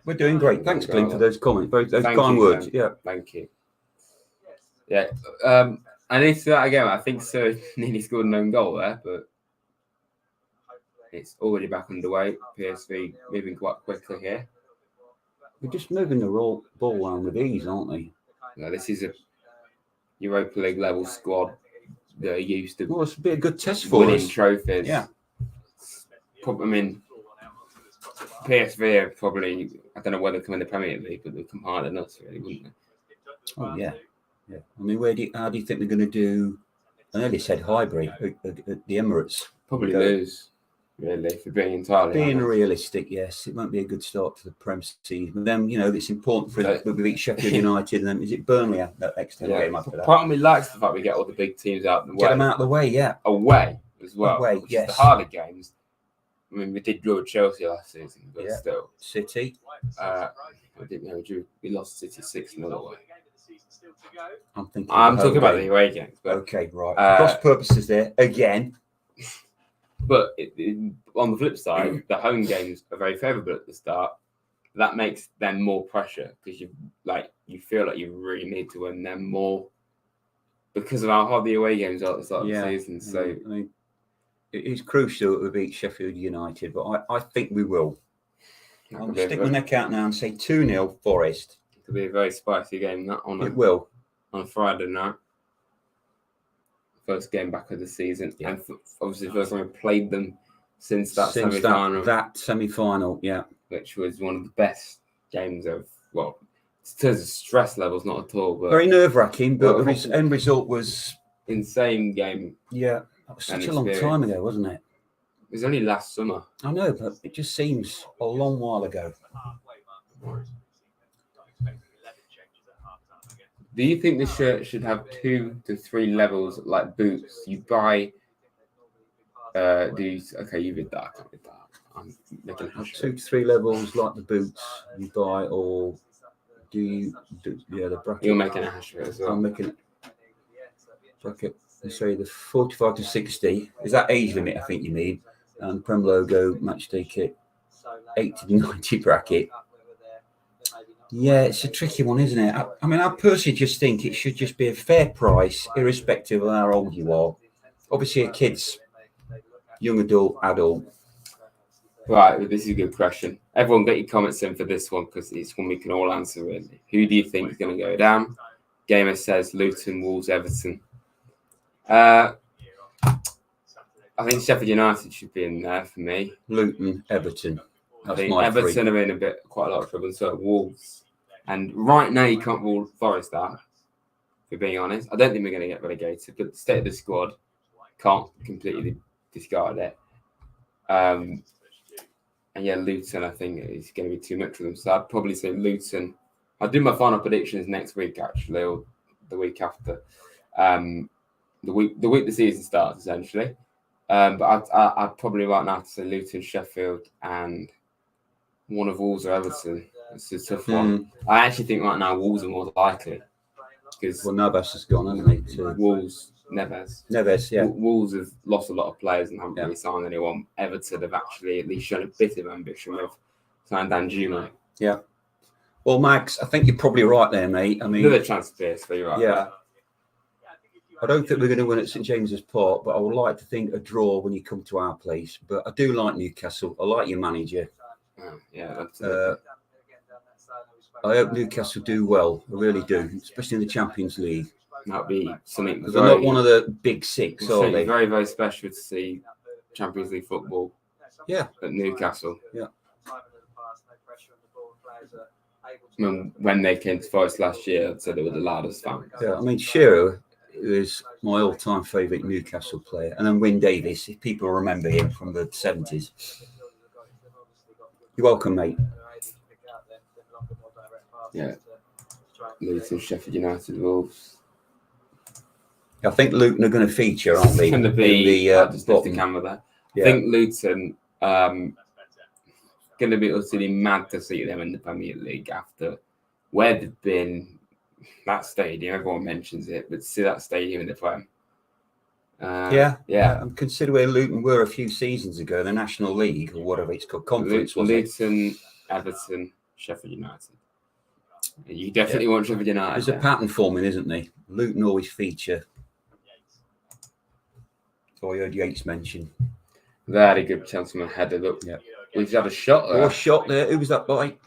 We're doing great. Thanks, Glenn, for those comments. Those Thank kind you, words. Glenn. Yeah. Thank you. Yeah. I need to say that again. I think Sir nearly scored an own goal there, but it's already back underway. PSV moving quite quickly here. We're just moving the ball around with ease, aren't we? Now, this is a Europa League level squad that are used to Well, it's a bit of a good test for winning us. trophies. Yeah. I mean, PSV are probably, I don't know whether they come in the Premier League, but they'd come harder than us, really, wouldn't they? Oh, yeah. Yeah. I mean, how do you think they're going to do? I nearly said Highbury at the Emirates. Probably Go. lose, really, for being entirely Being honest. realistic, yes, it won't be a good start to the Prem season. But then, it's important for us. We beat Sheffield United, and then is it Burnley that next game after that? Part of me likes the fact we get all the big teams out of the way. Get them out of the way, yeah. Away as well. Away, which yes. is the harder games. I mean, we did draw with Chelsea last season, but Yeah. still. City. We didn't know we lost City 6-0 away. I'm talking about the away games. But, okay, right. Cross purposes there again. But on the flip side, the home games are very favourable at the start. That makes them more pressure because you feel like you really need to win them more because of how hard the away games are at the start of the season. So I mean, it is crucial that we beat Sheffield United, but I think we will. I'll stick my neck out now and say 2-0 Forest. It'll be a very spicy game. It will. On Friday night. First game back of the season. Yeah. And obviously the first time we played them since that semi-final. That semi-final, yeah. Which was one of the best games of, well, in terms of stress levels, not at all. But very nerve-wracking, but the end result was... insane game. Yeah. That was such a long time ago, wasn't it? It was only last summer. I know, but it just seems a long while ago. Do you think the shirt should have 2 to 3 levels like boots? You buy. You read that. I can't read that. I'm making a 2 to 3 levels like the boots you buy, or do you? The bracket. You're making a hash of it as well. I'm making bracket. Let's say the 45 to 60 is that age limit? I think you mean. And Prem logo matchday kit, 80 to 90 bracket. Yeah, it's a tricky one, isn't it? I mean, I personally just think it should just be a fair price, irrespective of how old you are. Obviously, a kid's young adult. Right, this is a good question. Everyone get your comments in for this one because it's one we can all answer, really. Who do you think is going to go down? Gamer says Luton, Wolves, Everton. I think Sheffield United should be in there for me. Luton, Everton. I think Everton are in quite a lot of trouble, and so Wolves. And right now, you can't rule Forest out, for being honest. I don't think we're going to get relegated, but the state of the squad can't completely discard it. And yeah, Luton, I think, is going to be too much for them. So I'd probably say Luton. I'll do my final predictions next week, actually, or the week after. The week the season starts, essentially. But I'd probably right now have to say Luton, Sheffield, and one of Wolves or Everton. It's a tough one. I actually think right now Wolves are more likely. Because Navas has gone, hasn't he? Wolves, Neves, yeah. Wolves have lost a lot of players and haven't really signed anyone. Everton have actually at least shown a bit of ambition with signed Danjuma. Yeah. Well, Max, I think you're probably right there, mate. I mean, another chance for PSV, right? Yeah. I don't think we're going to win at St James's Park, but I would like to think a draw when you come to our place. But I do like Newcastle. I like your manager. Yeah. I hope Newcastle do well. I really do, especially in the Champions League. That'd be something. Because they're not one of the big six, are they? Very, very special to see Champions League football. Yeah. At Newcastle. Yeah. I mean, when they came to Forest last year, I'd say they were the loudest fans. Yeah, I mean, Shearer is my all-time favourite Newcastle player. And then Wyn Davies, if people remember him from the 70s. You're welcome, mate. Yeah. Luton, Sheffield United, Wolves. I think Luton are going to feature, aren't they? It's going to be in the just lift the camera there. Yeah. I think Luton going to be utterly mad to see them in the Premier League after where they've been. That stadium, everyone mentions it, but to see that stadium in the Prem. Yeah. Yeah. And consider where Luton were a few seasons ago, the National League or whatever it's called, conference, was it? Luton, Everton, Sheffield United. You definitely want Sheffield United. There's a pattern forming, isn't there? Luton always feature. So I heard Yates mention. Very good gentleman header. Look, Yeah. we've had a shot there. Oh, shot there. Who was that by?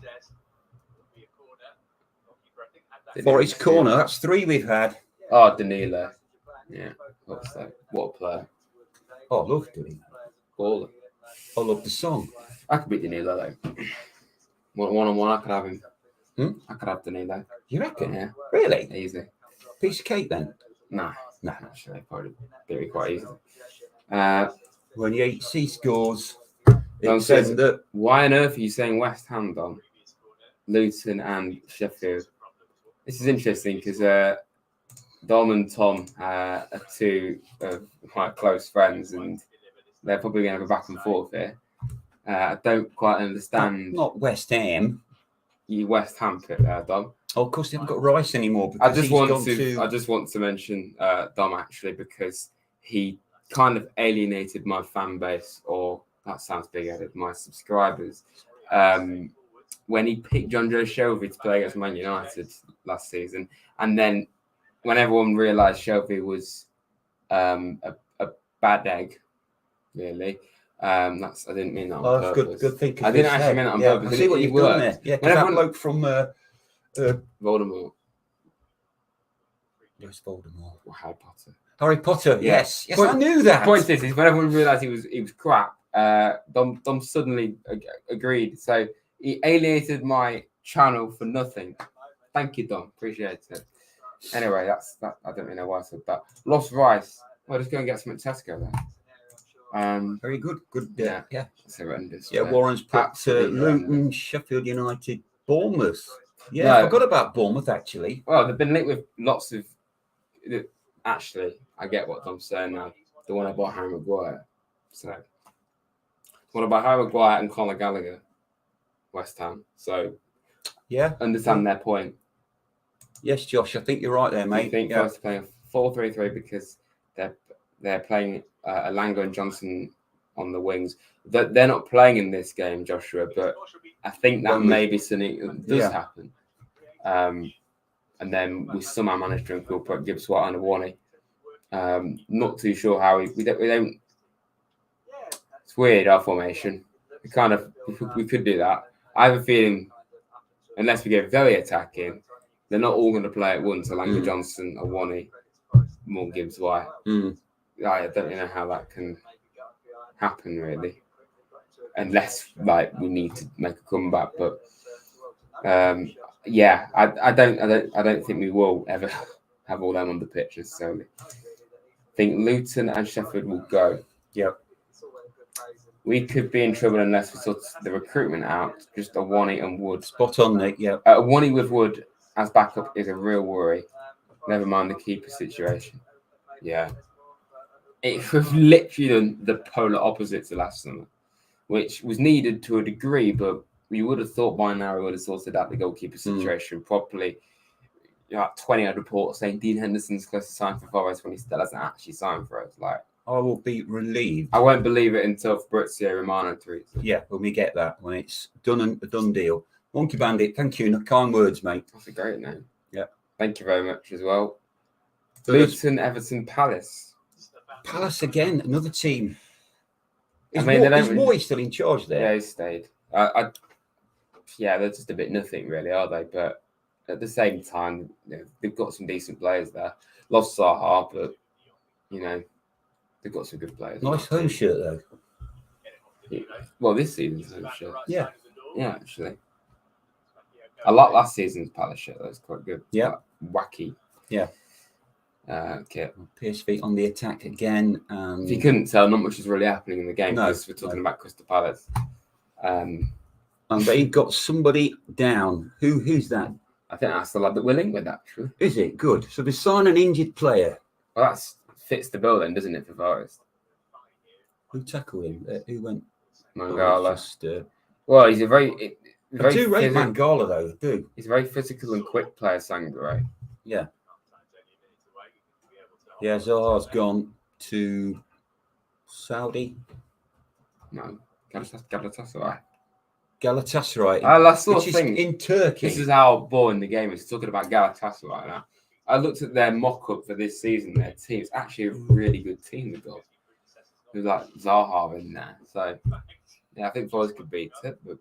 Forest corner. That's 3 we've had. Oh, Danilo. Yeah. What's that? What a player. Oh, I love doing that. Baller. I love the song. I could beat Danilo though. One-on-one, I could have him. I could have Danilo. You reckon? Yeah. Really? Easy. Piece of cake then? Nah. Nah. Actually, probably beat me quite easy. When Yates scores, Don it says says, that. why on earth are you saying West Ham, Don? Luton and Sheffield. This is interesting because Dom and Tom are 2 of my close friends, and they're probably going to have a back and forth here. I don't quite understand. Not West Ham. You West Ham pick there, Dom. Oh, of course, they haven't got Rice anymore. I Because just he's want to want to mention Dom actually because he kind of alienated my fan base, or that sounds big-headed, my subscribers. When he picked John Joe Shelby to play against Man United last season, and then when everyone realised Shelby was a bad egg, really. I didn't mean that on purpose. That's good thinking. I didn't actually mean that on purpose. I see what you've done there. Yeah, because that bloke from Voldemort. Where's Voldemort? Harry Potter. Harry Potter. Yeah. Yes, I knew that. The point is when everyone realised he was crap, Dom suddenly agreed. So he alienated my channel for nothing. Thank you, Dom. Appreciate it. Anyway, that's that. I don't really know why I said that. Lost Rice. Well, just go and get some at Tesco then. Very good. Good. Yeah. Yeah. It's horrendous. Yeah. Warren's put Absolutely Luton, horrendous. Sheffield United, Bournemouth. Yeah, No. I forgot about Bournemouth actually. Well, they've been linked with lots of. Actually, I get what Dom's saying now. The one about Harry Maguire. So, what about Harry Maguire and Conor Gallagher? West Ham. So, Yeah. understand their point. Yes, Josh, I think you're right there, mate. I think Yeah. first playing 4-3-3 because they're playing Alanga and Johnson on the wings. They're not playing in this game, Joshua, but I think that may be something that does happen. And then we somehow managed to incorporate Gibbs White and Awani. Not too sure how we don't. It's weird, our formation. We could do that. I have a feeling, unless we get very attacking, they're not all going to play at once. Alanga Johnson, Awani, more Gibbs White. I don't know how that can happen really, unless we need to make a comeback. But yeah, I don't think we will ever have all them on the pitch necessarily. I think Luton and Sheffield will go. Yep. We could be in trouble unless we sort the recruitment out. Just Awani and Wood. Spot on, Nick. Yeah. Awani with Wood as backup is a real worry. Never mind the keeper situation. Yeah. It was literally the polar opposite to last summer, which was needed to a degree, but you would have thought by now we would have sorted out the goalkeeper situation properly. 20 odd reports saying Dean Henderson's close to sign for Forest when he still hasn't actually signed for us. I will be relieved. I won't believe it until Fabrizio Romano tweets it. Yeah, when we get that, when it's done, a done deal. Monkey Bandit, thank you. Kind words, mate. That's a great name. Yeah. Thank you very much as well. Luton, Everton, Palace. Palace again, another team. Is Moy Moy still in charge there? Yeah, he stayed. Yeah, they're just a bit nothing really, are they? But at the same time, they've got some decent players there. Lost Zaha, but they've got some good players. Nice home shirt though. Yeah. Well, this season's home shirt. Yeah. Yeah, actually. I like last season's Palace shirt. That was quite good. Yeah. Wacky. Yeah. Kit. PSV on the attack again. If you couldn't tell, not much is really happening in the game because we're talking about Crystal Palace. And they've got somebody down. Who's that? I think that's the lad that we're linked with, actually. Is it? Good. So they sign an injured player. Well, that fits the bill then, doesn't it, for Forest? Who tackled him? Who went? Mangala. Well, he's a very I do rate physical. Mangala though. I do. He's a very physical and quick player, Sangare. Yeah. Yeah, Zaha's gone to Saudi. No, Galatasaray. Galatasaray, That's sort which of is thing. in Turkey. This is how boring the game is. Talking about Galatasaray now. I looked at their mock-up for this season. Their team is actually a really good team. They've got with like Zaha in there. So yeah, I think Forest could beat it, but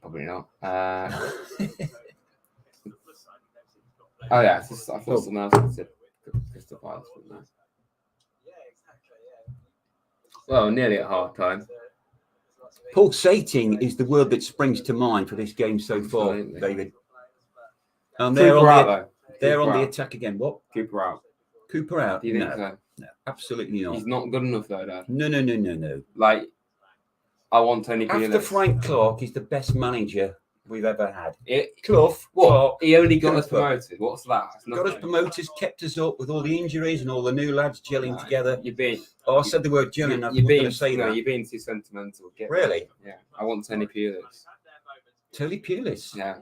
probably not. Oh yeah, I thought someone else said Crystal Palace, but no. Well, nearly at half time. Pulsating is the word that springs to mind for this game so far, Absolutely. David. And they're Cooper out on the, though. they're on Cooper the out. attack again. What? Cooper out. Cooper out? Do you think No, so? no, absolutely not. He's not good enough though, Dad. No. Like, I want Tony After Pulis. Frank Clark, he's the best manager we've ever had. Clough, what? Clark, He only got us Cooper. promoted. What's that? It's got us nothing. promoters, kept us up with all the injuries and all the new lads gelling No, together. You're being, Oh, I said the word gelling. I'm you're not being, going to say that. you're being too sentimental. Really? Yeah. I want Tony Pulis. Tony Pulis. Yeah.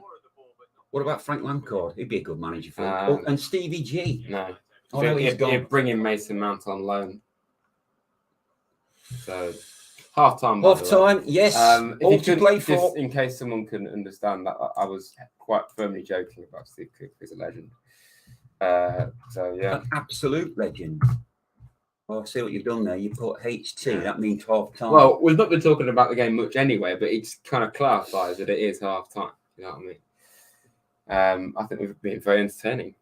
What about Frank Lampard? He'd be a good manager for and Stevie G. No. Oh, no, he's gone. He'd bring in Mason Mount on loan. So, half time. Half time, yes. All to play for. Just in case someone couldn't understand that, I was quite firmly joking about Steve Cook. He's a legend. So yeah, An absolute legend. Well, I see what you've done there. You put HT. That means half time. Well, we've not been talking about the game much anyway, but it's kind of clarifies that it is half time. You know what I mean? I think we've been very entertaining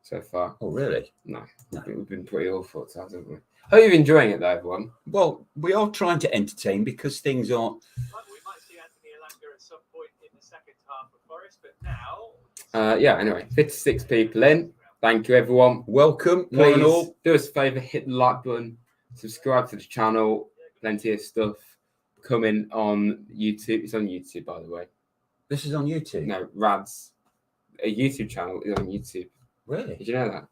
so far. Oh, really? No. I think we've been pretty awful at times, haven't we? Hope you're enjoying it, though, everyone. Well, we are trying to entertain because things aren't. We might see Anthony Elanga at some point in the second half of Forest, but now. Yeah. Anyway, 56 people in. Thank you, everyone. Welcome, one Please and all. do us a favour, hit the like button, subscribe to the channel. Plenty of stuff coming on YouTube. It's on YouTube, by the way. This is on YouTube. No, Rad's a YouTube channel is on YouTube. Really? Did you know that?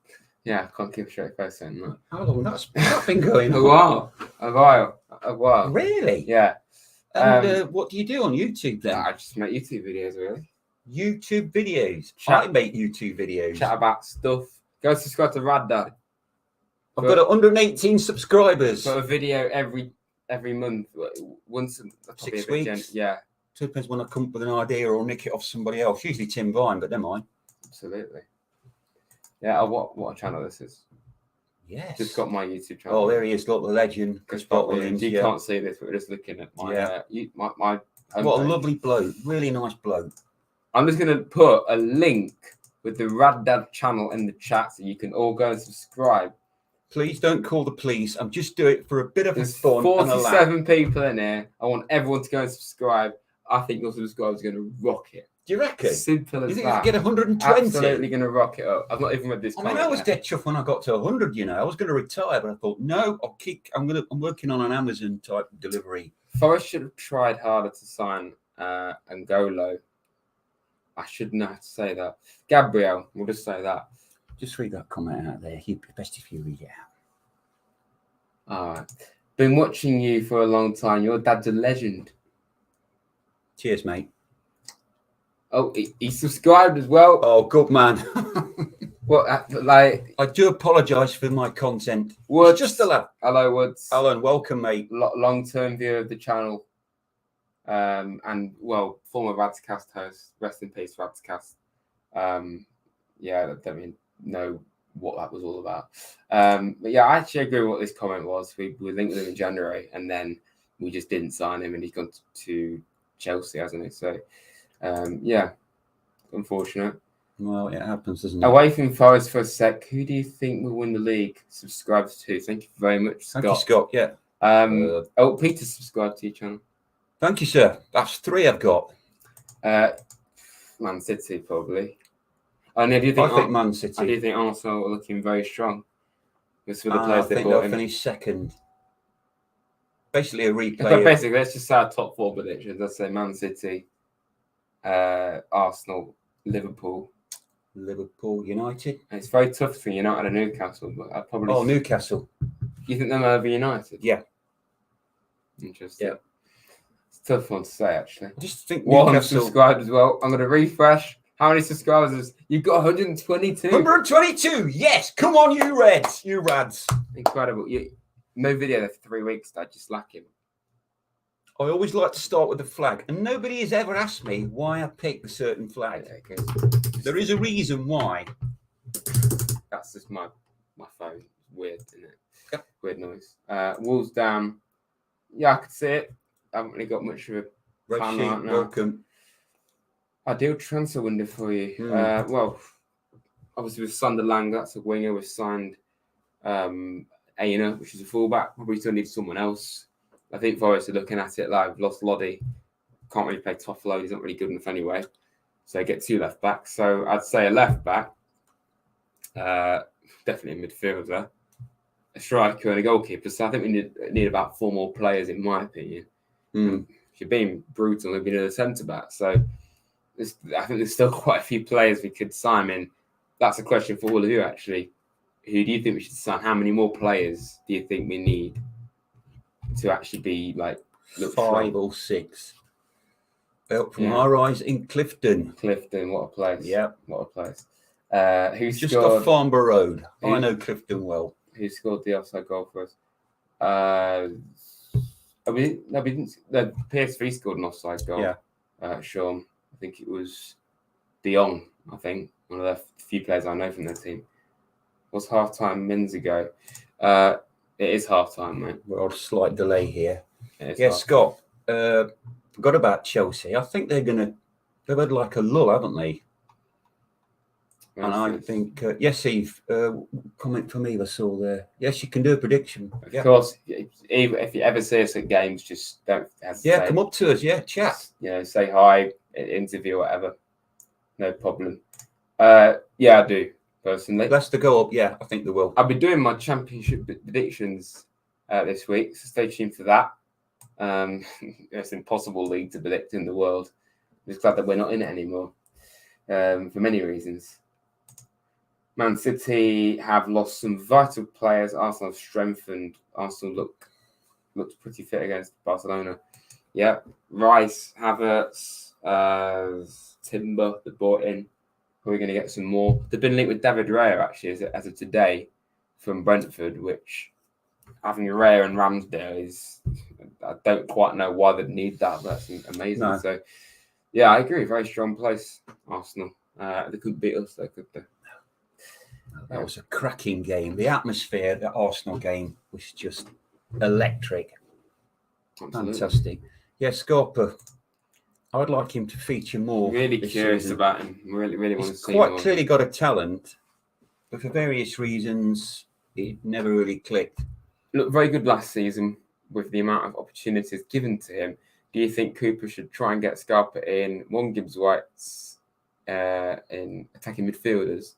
Yeah, I can't keep a straight face saying that. How long that's been going on? A while. Really? Yeah. And what do you do on YouTube then? I just make YouTube videos, really. YouTube videos. Chat- I make YouTube videos. Chat about stuff. Go subscribe to Rad Dad. I've got 118 subscribers. Got a video every month, once probably 6 a bit weeks. yeah, So it depends when I come up with an idea or nick it off somebody else. Usually Tim Vine, but never mind. absolutely. Yeah, what a channel this is. Yes. Just got my YouTube channel. Oh, there he is. Got the legend, Chris Bot Williams. You Yeah. can't see this, but we're just looking at my my What a homepage. lovely bloke. Really nice bloke. I'm just going to put a link with the Rad Dad channel in the chat so you can all go and subscribe. Please don't call the police. I'm just doing it for a bit of There's fun and a laugh. 47 people in here. I want everyone to go and subscribe. I think your subscribers are going to rock it. Do you reckon? Simple as You think that. I could get 120? Absolutely going to rock it up. I've not even read this. I mean, comment I was yet. dead chuffed when I got to 100. You know, I was going to retire, but I thought, no, I'm working on an Amazon type delivery. Forest should have tried harder to sign Angolo. I shouldn't have to say that. Gabriel, we'll just say that. Just read that comment out there. Best if you read it out. All right. Been watching you for a long time. Your dad's a legend. Cheers, mate. Oh, he subscribed as well. Oh, good man. What, like, I do apologise for my content. Woods. It's just a laugh. Hello, Woods. Alan, welcome, mate. Long-term viewer of the channel. And, well, former Radscast host. Rest in peace, Radscast. Yeah, I don't even know what that was all about. But, yeah, I actually agree with what this comment was. We linked with him in January, and then we just didn't sign him, and he's gone to Chelsea, hasn't he? So, yeah, unfortunate. Well, it happens, doesn't it? Away from Forest for a sec, who do you think will win the league? Subscribe to. Thank you very much, Scott. Thank you, Scott. Yeah. Peter, subscribe to your channel. Thank you, sir. That's 3 I've got. Man City, probably. And I do I think think Man City. I do think Arsenal are looking very strong. Just for the I players they think brought they'll in. finish second. Basically, a replay. But of- basically, let's just say our top 4 predictions. Let's say Man City, Arsenal, Liverpool. Liverpool United. And it's very tough for United and Newcastle, but I'd probably. Oh, Newcastle. You think them over United? Yeah. Interesting. Yeah. tough one to say, actually. I just think One Newcastle subscribed as well. I'm going to refresh. How many subscribers? You've got 122. 122. Yes, come on, you Reds, you Rads. Incredible. No video there for 3 weeks. I just lacking. I always like to start with the flag, and nobody has ever asked me why I picked a certain flag. Okay. There is a reason why. That's just my phone. Weird, isn't it? Yeah. Weird noise. Wolves down. Yeah, I could see it. I haven't really got much of a Red plan sheet, right now. welcome. Ideal transfer window for you. Well, obviously with Sunderland, that's a winger. We've signed Aina, which is a fullback. Probably still need someone else. I think Forest are looking at it like we've lost Loddy. Can't really play Toffolo. He's not really good enough anyway. So get 2 left backs. So I'd say a left back, definitely a midfielder, a striker, and a goalkeeper. So I think we need about 4 more players, in my opinion. If you're being brutal, maybe another centre back. So I think there's still quite a few players we could sign. And that's a question for all of you, actually. Who do you think we should sign? How many more players do you think we need to actually be like 5 or 6? From our eyes in Clifton. Clifton, what a place! Yeah, what a place. Who's just scored? off Farnborough Road. I know Clifton well. Who scored the offside goal for us? We didn't. The PSV scored an offside goal. Yeah. Sean, I think it was De Jong. I think one of the few players I know from their team. Was half time minutes ago. It is half time, mate. Well, slight delay here. Yeah, Scott. Forgot about Chelsea. I think they've had like a lull, haven't they? And I think, yes, Eve, comment from Eve I saw there. Yes, you can do a prediction. Of course, if you ever see us at games, just don't hesitate. Yeah, come up to us. Yeah, chat. Say hi, interview, whatever. No problem. Yeah, I do, personally. Leicester go up. Yeah, I think they will. I'll be doing my championship predictions this week, so stay tuned for that. It's an impossible league to predict in the world. I'm just glad that we're not in it anymore for many reasons. Man City have lost some vital players. Arsenal have strengthened. Arsenal looked pretty fit against Barcelona. Yeah, Rice, Havertz, Timber, they bought in. We're going to get some more. They've been linked with David Raya, actually, as of today from Brentford, which having Raya and Ramsdale is... I don't quite know why they'd need that, but that's amazing. No. So, yeah, I agree. Very strong place, Arsenal. They couldn't beat us, though, could they? That was a cracking game. The atmosphere, the Arsenal game was just electric. Absolutely. Fantastic. Yeah, Scarpa. I'd like him to feature more. Really this curious season. about him. Really want to He's see quite more. clearly got a talent, but for various reasons, it never really clicked. Looked very good last season with the amount of opportunities given to him. Do you think Cooper should try and get Scarpa in Gibbs White's in attacking midfielders,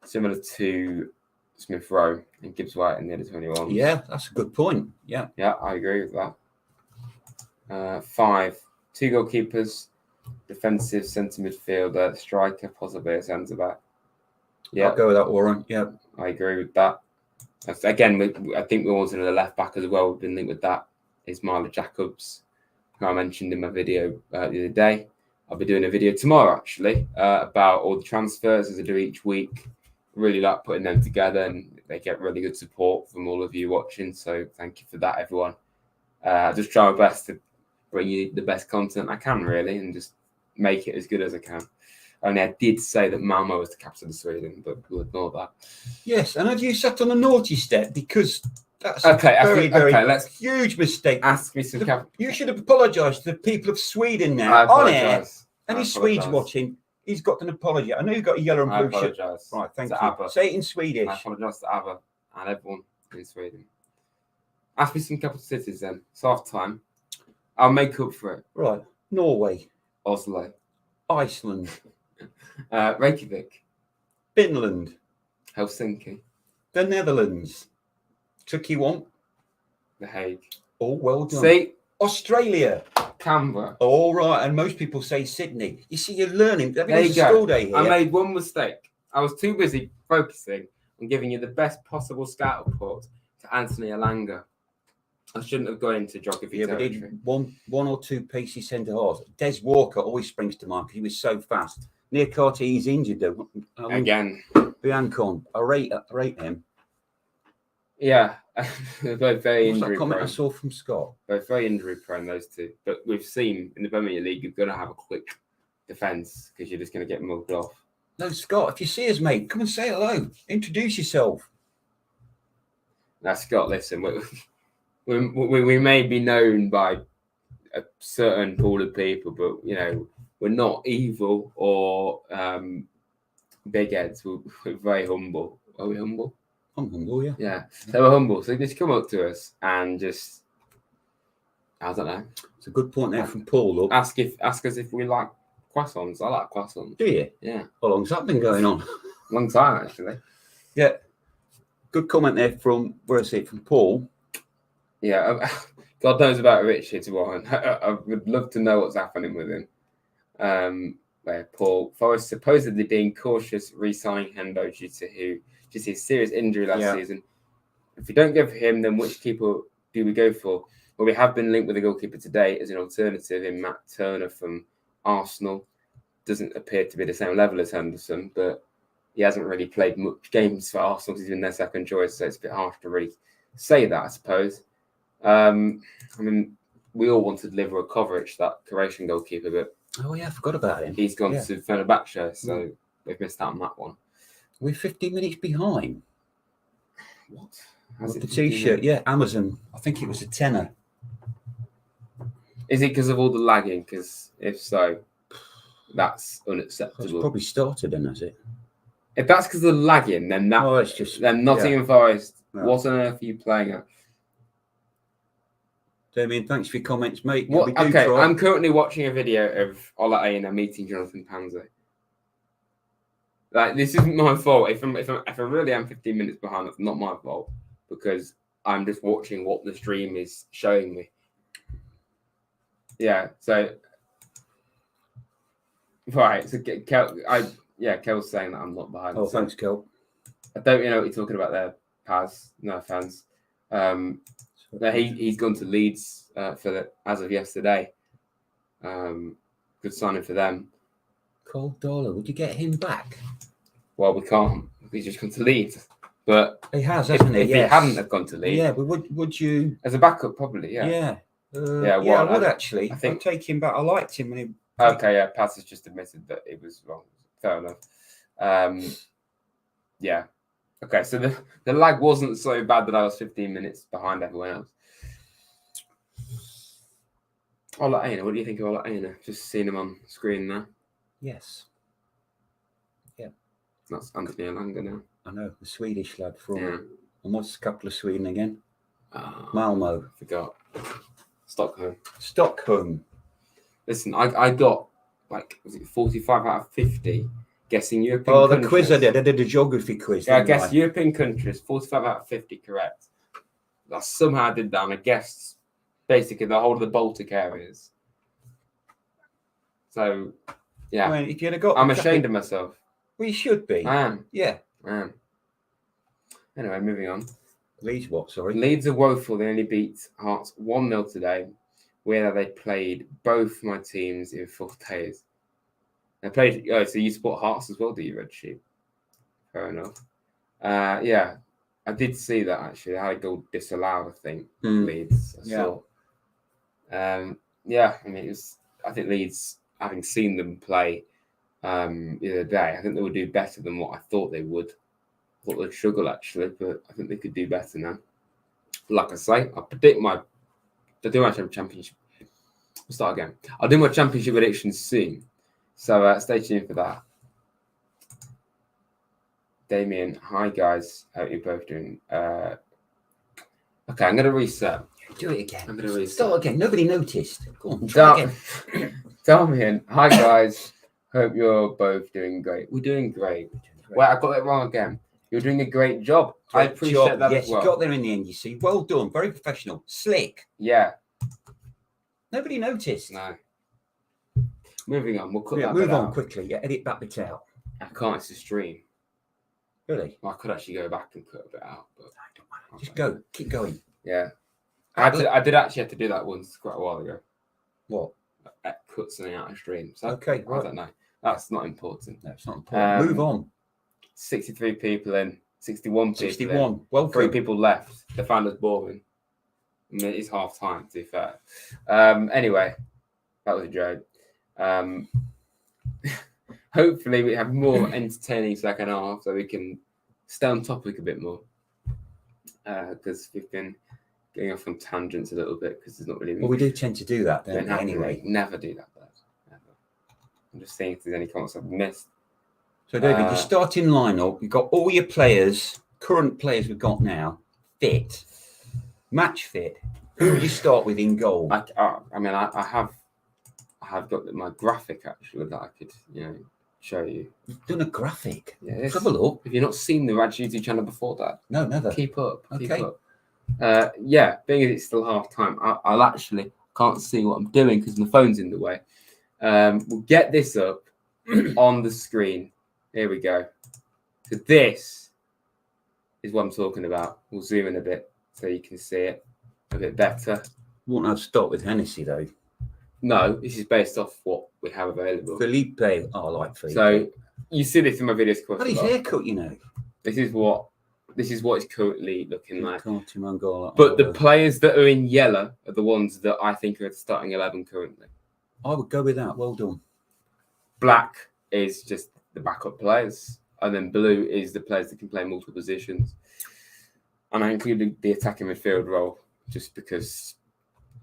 similar to Smith Rowe and Gibbs White in the other 21? Yeah, that's a good point. Yeah, I agree with that. 5, 2 goalkeepers, defensive centre midfielder, striker, possibly a centre back. Yeah, I'll go with that, Warren. Yeah, I agree with that. Again, I think we wanted a left back as well. We've been linked with that. Ismaila Jacobs, who I mentioned in my video the other day. I'll be doing a video tomorrow, actually, about all the transfers as I do each week. Really like putting them together, and they get really good support from all of you watching. So thank you for that, everyone. I just try my best to bring you the best content I can, really, and just make it as good as I can. Only I did say that Malmo was the capital of Sweden, but we'll ignore that. Yes, and have you sat on a naughty step? Because that's Okay, a very let's huge mistake. ask me some. You should have apologised to the people of Sweden now. I On air. apologise. Any Swedes watching, he's got an apology. I know you've got a yellow and I blue shirt. apologise. Right, thank to you. Abba. Say it in Swedish. I apologise to Abba and everyone in Sweden. Ask me some capital cities then. It's half time. I'll make up for it. Right, Norway, Oslo, Iceland, Reykjavik, Finland, Helsinki, the Netherlands. Tricky one. The Hague. Oh, well done. See, Australia. Canberra. All right, and most people say Sydney. You see, you're learning. There you It's go. a school day here. I made one mistake. I was too busy focusing on giving you the best possible scout report to Anthony Alanga. I shouldn't have gone into geography Yeah, we territory. did one or two pacey centre halves. Des Walker always springs to mind because he was so fast. Near Carty, he's injured though. Again, Biancon, I rate him. yeah, they're both very What was that injury comment I prone. saw from Scott? Both very injury prone, those two. But we've seen in the Premier League, you're going to have a quick defence because you're just going to get mugged off. No, Scott, if you see us, mate, come and say hello. Introduce yourself. Now, Scott, listen, we may be known by a certain pool of people, but we're not evil or big heads. We're very humble. Are we humble? I'm humble, yeah. Yeah, so we're humble. So just come up to us and just, I don't know. It's a good point there from Paul. Look. Ask us if we like croissants. I like croissants. Do you? Yeah. How long's that been going on? Long time, actually. Yeah. Good comment there from, where is it, from Paul. Yeah. God knows about Richard Warren. I would love to know what's happening with him. Where Paul Forrest supposedly being cautious re-signing Hendo due to his serious injury last season. If we don't go for him, then which keeper do we go for? Well, we have been linked with a goalkeeper today as an alternative in Matt Turner from Arsenal. Doesn't appear to be the same level as Henderson, but he hasn't really played much games for Arsenal. He's been their second choice, so it's a bit harsh to really say that, I suppose. I mean, we all wanted Liverpool Kovacic, that Croatian goalkeeper, but Oh, yeah, I forgot about him. he's gone to Fenerbahce, so we've missed out on that one. We're 15 minutes behind. What? With the T-shirt, yeah, Amazon. I think it was a tenner. Is it because of all the lagging? Because if so, that's It's unacceptable. probably started then, has it? If that's because of the lagging, then it's just then Nottingham Forest. No. What on earth are you playing at? Damien, thanks for your comments, mate. What? We do Okay, try. I'm currently watching a video of Ola Aina meeting Jonathan Panzer. Like, this isn't my fault. If I really am 15 minutes behind, it's not my fault because I'm just watching what the stream is showing me. Yeah. So, right. So, Kel's saying that I'm not behind. Oh, so thanks, Kel. I don't know what you're talking about there, Paz. No offense. He's gone to Leeds as of yesterday. Good signing for them. Cole Dollar, would you get him back? Well, we can't. He's just gone to Leeds. But He has, hasn't he? if he hadn't have gone to Leeds, Yeah, but would you? as a backup, probably, yeah. Yeah. Well, I would actually. I think- I'd take him back. I liked him when he. Okay, yeah. Paz has just admitted that it was wrong. Fair enough. Yeah. Okay, so the lag wasn't so bad that I was 15 minutes behind everyone else. Ola Aina, what do you think of Ola Aina? Just seeing him on screen there. Yes, That's Anthony Elanga now. I know the Swedish lad from. Yeah. And what's the capital of Sweden again? Oh, Malmo. forgot. Stockholm. Stockholm. Listen, I got was it 45 out of 50 guessing European Oh, the countries. quiz I did. I did a geography quiz. Yeah, I didn't guessed European countries, 45 out of 50 correct. I somehow did that, and I guessed basically the whole of the Baltic areas. So, yeah. I mean, if you'd have got. I'm ashamed of myself. Well, you should be. I am. Yeah. I am. Anyway, moving on. Leeds what? Sorry. Leeds are woeful. They only beat Hearts 1-0 today, where they played both my teams in 4 days. They played. Oh, so you support Hearts as well, do you, Red Sheep? Fair enough. Yeah, I did see that actually. They had a goal disallowed, I think. Leeds. I saw. Yeah, I mean, I think Leeds, having seen them play the other day, I think they would do better than what I thought they would. I thought they'd struggle actually, but I think they could do better now. Like I say, I'll do my championship. We'll start again. I'll do my championship predictions soon, so stay tuned for that. Damien, hi guys, how are you both doing? Okay, I'm gonna reset. Do it again. I'm gonna reset. Start again. Nobody noticed. Go on. Try again. Damien, hi guys, hope you're both doing great. We're doing great. Well, I got it wrong again. You're doing a great job. I appreciate that Yes, as well. you got there in the end, you see. Well done. Very professional. Slick. Yeah. Nobody noticed. No. Moving on. We'll cut Yeah, that move bit on out. quickly. Yeah, edit that bit out. I can't. It's a stream. Really? Well, I could actually go back and cut a bit out, but Just go. Keep going. yeah. I did actually have to do that once quite a while ago. What? Cut something out of stream. So Okay, I right. don't know. That's not important. No, it's not important. Move on. 63 people in, 61 people 61. in. Welcome. 3 people left. They found us boring. I mean, it's half time, to be fair. Anyway, that was a joke. Hopefully, we have more entertaining second half so we can stay on topic a bit more. Because we've been getting off on tangents a little bit because there's not really. Well, we do tend to do that, don't we? Anyway, never do that. Never. I'm just seeing if there's any comments I've missed. So, David, your starting lineup, you've got all your players, current players we've got now, fit, match fit. Who would you start with in goal? I have got my graphic actually that I could, show you. You've done a graphic. Yeah, Let's have a look. Have you not seen the Raj YouTube channel before that? No, never. Keep up. Okay. Keep up. Being as it's still half time, I'll actually can't see what I'm doing because my phone's in the way. We'll get this up on the screen. Here we go. So this is what I'm talking about. We'll zoom in a bit so you can see it a bit better. Won't have to start with Hennessy though. No, this is based off what we have available. Felipe, I like Felipe. So you see this in my videos. But his haircut, you know. This is what it's currently looking like. Angola. But the players that are in yellow are the ones that I think are starting 11 currently. I would go with that. Well done. Black is just the backup players, and then blue is the players that can play multiple positions. And I included the attacking midfield role just because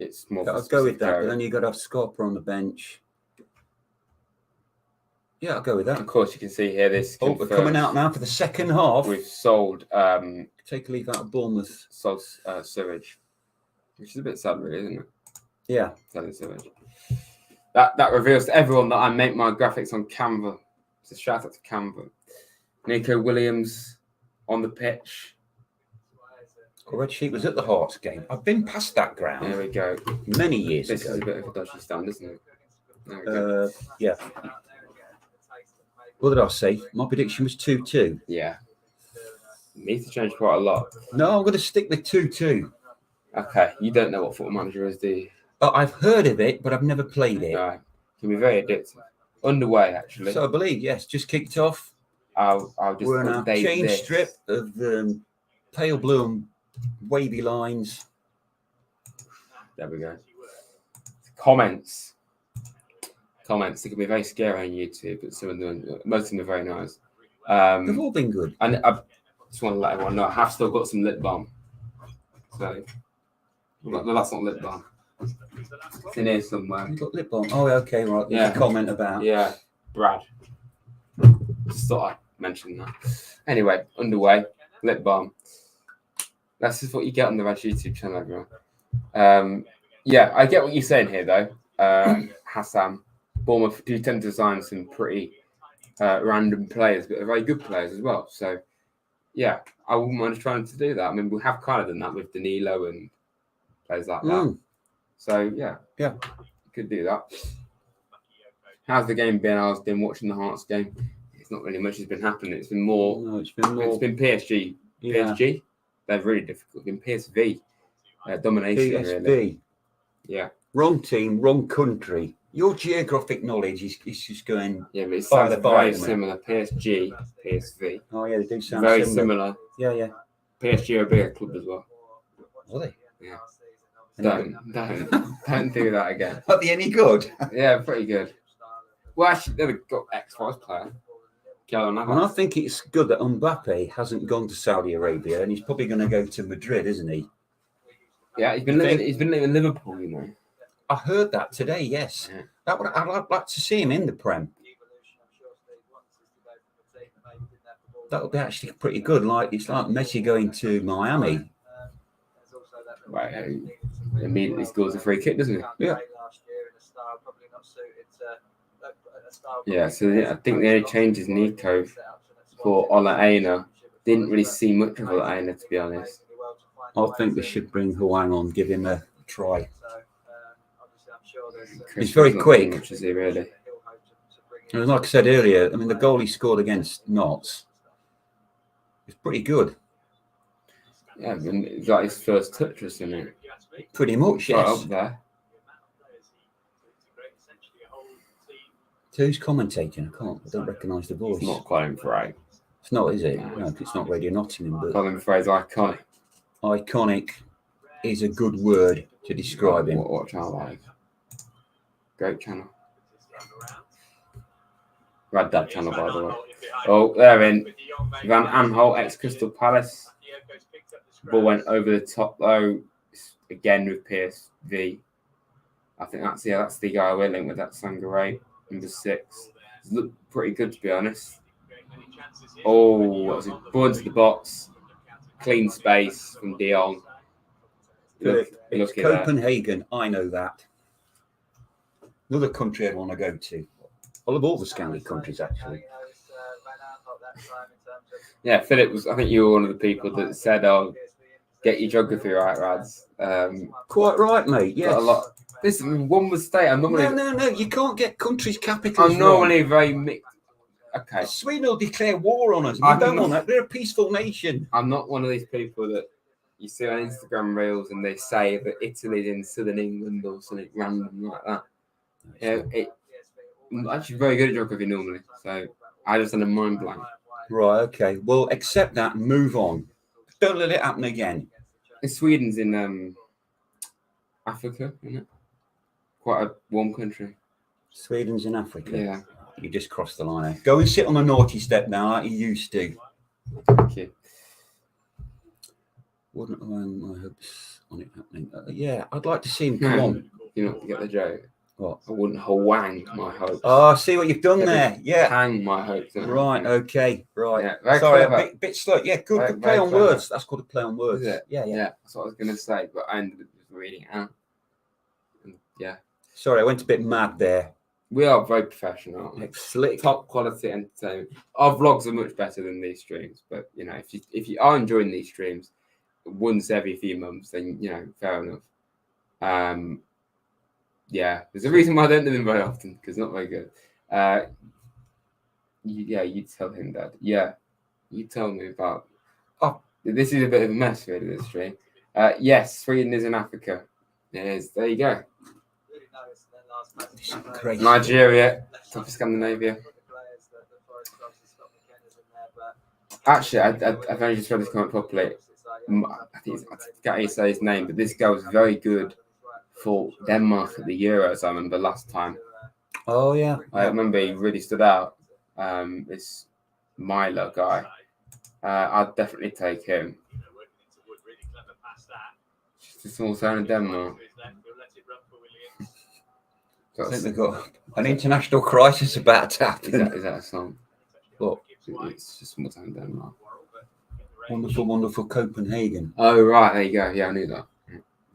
it's more. I'll go with that. But then you've got to have Scarpa on the bench. Yeah, I'll go with that. Of course, you can see here this. Oh, we're coming out now for the second half. We've sold. Take a leaf out of Bournemouth. Sold sewage, which is a bit sad, really, isn't it? Yeah. Selling sewage. That reveals to everyone that I make my graphics on Canva. So shout out to Canva. Nico Williams on the pitch. Red Sheep was at the Hearts game. I've been past that ground. There we go. Many years This ago. is a bit of a dodgy stand, isn't it? There we go. Yeah. What did I say? My prediction was 2-2. Yeah. Needs to change quite a lot. No, I'm going to stick with 2-2. Okay, you don't know what Football Manager is, do you? I've heard of it, but I've never played it. No. Can be very addictive. Underway, actually. So I believe, yes, just kicked off. I'll just We're in a update chain this. strip of pale blue and wavy lines. There we go. Comments. They can be very scary on YouTube, but most of them are very nice. They've all been good. And I just want to let everyone know I have still got some lip balm. So, well, that's not lip balm. It's in here somewhere. You've got lip balm. Oh, okay, right. There's Yeah. a comment about. Yeah, Brad. Just thought I'd mention that. Anyway, underway, lip balm. That's just what you get on the Raj YouTube channel, everyone. Yeah, I get what you're saying here, though. Hassan, Bournemouth do tend to sign some pretty random players, but they're very good players as well. So, yeah, I wouldn't mind trying to do that. I mean, we have kind of done that with Danilo and players like that. So, yeah, you could do that. How's the game been? I've been watching the Hearts game. It's not really much has been happening. It's been more. No, it's been more. It's been PSG. Yeah. PSG. They're really difficult. It's been PSV. Domination, PSV. really. Yeah. Wrong team, wrong country. Your geographic knowledge is just going. Yeah, but it By sounds the by, very isn't it? similar. PSG, PSV. Oh, yeah, they do sound Very similar. similar. Yeah. PSG are a bigger club as well. Are they? Yeah. Don't do that again. Are they any good? Yeah, pretty good. Well, actually, they've got ex-Force player. And I think it's good that Mbappe hasn't gone to Saudi Arabia, and he's probably going to go to Madrid, isn't he? Yeah, he's been living in Liverpool, you know. I heard that today. Yes, Yeah. I'd like to see him in the Prem. That would be actually pretty good. Like it's like Messi going to Miami. Right, immediately scores a free kick, doesn't he? Yeah. Yeah, so I think the only change is Nico for Ola Aina. Didn't really see much of Ola Aina, to be honest. I think we should bring Hwang on, give him a try. He's very not quick. doing much, is he, really? And like I said earlier, I mean, the goal he scored against Notts is pretty good. Yeah, and it's like his first touch, isn't it? Pretty much, Right yes. up there. Who's commentating? I don't recognise the voice. It's not Colin Fray. It's not, is it? No. No, it's not Radio Nottingham, but Colin Fray's iconic. iconic is a good word to describe him. What channel like? Great channel. Rad Dad channel, by the way. Oh, they're in. Van Aanholt, ex-Crystal Palace. Ball went over the top, though. Again with PSV. I think that's the guy we're linked with. That's Sangare, number 6. He's looked pretty good, to be honest. Oh, what was it? Ball into the box. Clean space from Dion. It's Look at that. Copenhagen, I know that. Another country I'd want to go to. I love all the Scandi countries, actually. Yeah, Philip I think you were one of the people that said, "Oh, get your geography right, Rads." Quite right, mate. Yes. Got a lot. Listen, one mistake. No. You can't get countries' capitals I'm wrong. normally very mixed. Okay. Sweden will declare war on us. We don't want that. They're a peaceful nation. I'm not one of these people that you see on Instagram reels and they say that Italy's in southern England or something random like that. Yeah, I'm actually very good at geography normally, so I just had a mind blank. Right, okay. Well, accept that and move on. Don't let it happen again. Sweden's in Africa, isn't it? Quite a warm country. Sweden's in Africa. Yeah. You just crossed the line. Go and sit on the naughty step now, like you used to. Thank you. Wouldn't my hopes on it happening? Yeah, I'd like to see him come on. You know, get the joke. What? I wouldn't hawang my hopes. Oh, I see what you've done there. Yeah. Hang my hopes. Right, okay, right. Yeah, very Sorry, clever. a bit slow. Yeah, good Very, play very on clever. words. That's called a play on words. Is it? Yeah. That's what I was going to say, but I ended up just reading it out. And yeah. Sorry, I went a bit mad there. We are very professional, aren't we? Slick. Top quality entertainment. Our vlogs are much better than these streams, but you know, if you are enjoying these streams once every few months, then you know, fair enough. Yeah, there's a reason why I don't do them very often because not very good. You tell him, Dad. Yeah, you tell me about. Oh, this is a bit of a mess, really. This stream. Yes, Sweden is in Africa. It is. There you go. Great. Nigeria, top of Scandinavia. Actually, I've only just read this comment properly. I forget how you say his name, but this guy was very good for Denmark at the Euros. I remember last time. Oh yeah. I remember he really stood out. This Milo guy. I'd definitely take him. Just a small town in Denmark. I think they've got an international crisis about to happen. Is that a song? What? It's just a small town in Denmark. Wonderful, wonderful Copenhagen. Oh right, there you go. Yeah, I knew that.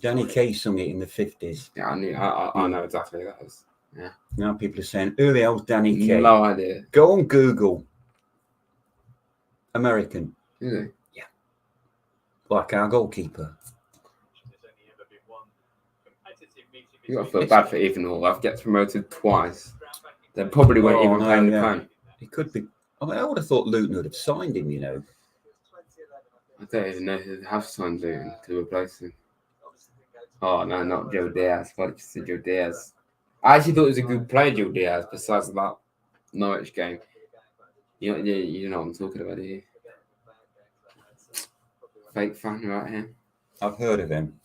Danny Kaye sung it in the 50s. Yeah, I know exactly who that is. Yeah. Now people are saying, who the hell's Danny Kaye? No idea. Go on Google. American. Is he? Yeah. Like our goalkeeper. You got to feel bad for Evenall. I've get promoted twice. They probably won't even play in the plan. It could be. I mean, I would have thought Luton would have signed him, you know. I don't even know who have signed Luton to replace him. Oh no, not Joe Diaz. What did you say, Joe Diaz? I actually thought it was a good player, Joe Diaz. Besides that Norwich game, you know what I'm talking about, do you? Fake fan right here. I've heard of him.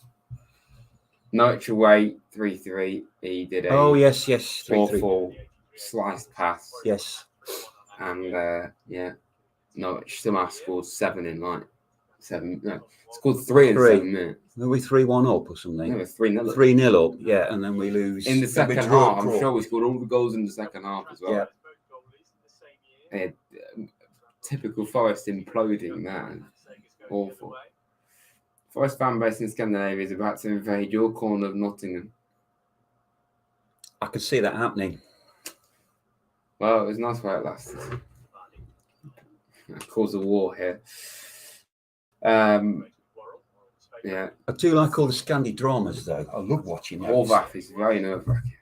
Norwich away 3-3. He did a Oh yes, 3-3. awful sliced pass. Yes. And Norwich somehow scored 7 in like 7. No, scored 3 in 7 minutes. Were we 3-1 up or something? No, 3-0. 3-0 up, yeah, and then we lose. In the second half, I'm sure we scored all the goals in the second half as well. Yeah. Typical Forest imploding, man. Awful. Forest fan base in Scandinavia is about to invade your corner of Nottingham. I could see that happening. Well, it was nice while it lasted. Cause a war here. Yeah. I do like all the Scandi dramas, though. I love watching those. Horvath is very nerve-wracking.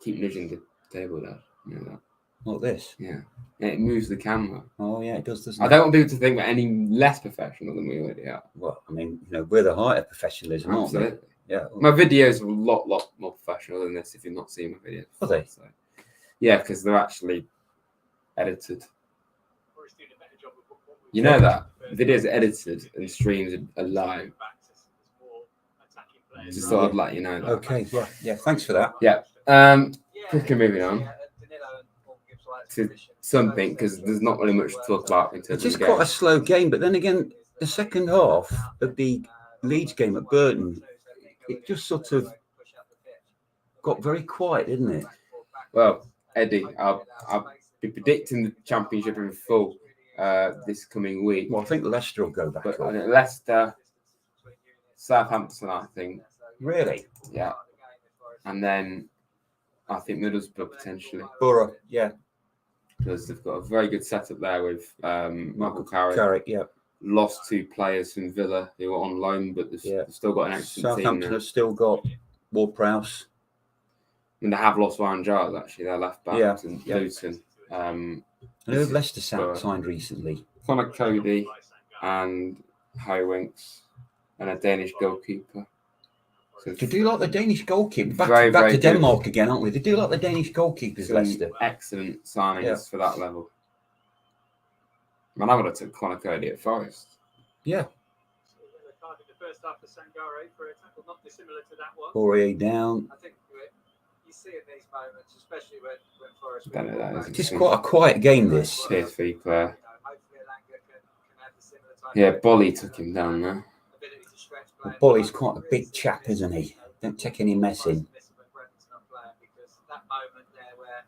Keep nudging the table there. You know that. Like this. Yeah. It moves the camera. Oh yeah, it does, doesn't I it? don't want people to think we're any less professional than we already are. Well, I mean, we're the height of professionalism, aren't we? Absolutely. Yeah. My videos are a lot more professional than this if you've not seen my videos. Are they? So, yeah, because they're actually edited. Forest doing a better job of what we've You know done. that videos are edited and streams are live. Back to some more attacking players. Just thought I'd let you know that. Okay. Yeah. Thanks for that. Yeah. Quickly moving on to something because there's not really much to talk about in It's terms just of the quite a game. slow game, but then again, the second half of the Leeds game at Burton, it just sort of got very quiet, didn't it? Well, Eddie, I'll be predicting the championship in full this coming week. Well, I think Leicester will go back But up. Leicester, Southampton, I think, Really? yeah, and then I think Middlesbrough potentially Borough, yeah. because they've got a very good setup there with Michael Carrick. Carrick, yeah. Lost 2 players from Villa who were on loan, but they've still got an excellent team Southampton now. have still got Ward-Prowse. And they have lost Ryan Giles, actually. They're left back Yeah, to yeah. Luton. I know Leicester signed recently. Connor Cody and Harry Winks and a Danish goalkeeper. So They do like the Danish goalkeeper. Back Very, very to good. Denmark again, aren't we? They do like the Danish goalkeepers, some Leicester. excellent signings Yeah. for that level. Man, I would have took Connor Cody at Forest. Yeah. The card in the first half for Sangare for a tackle not dissimilar to that one. Poirier down. I think you see in these moments, especially when Forest. Don't know that, is it? Just quite a quiet game, this. PSV player. Hopefully Elanga can have a similar type Yeah, of Bolly took him down there. ability to stretch Well, play. Bolly's quite a big chap, isn't he? Don't take any mess in. Because that moment there where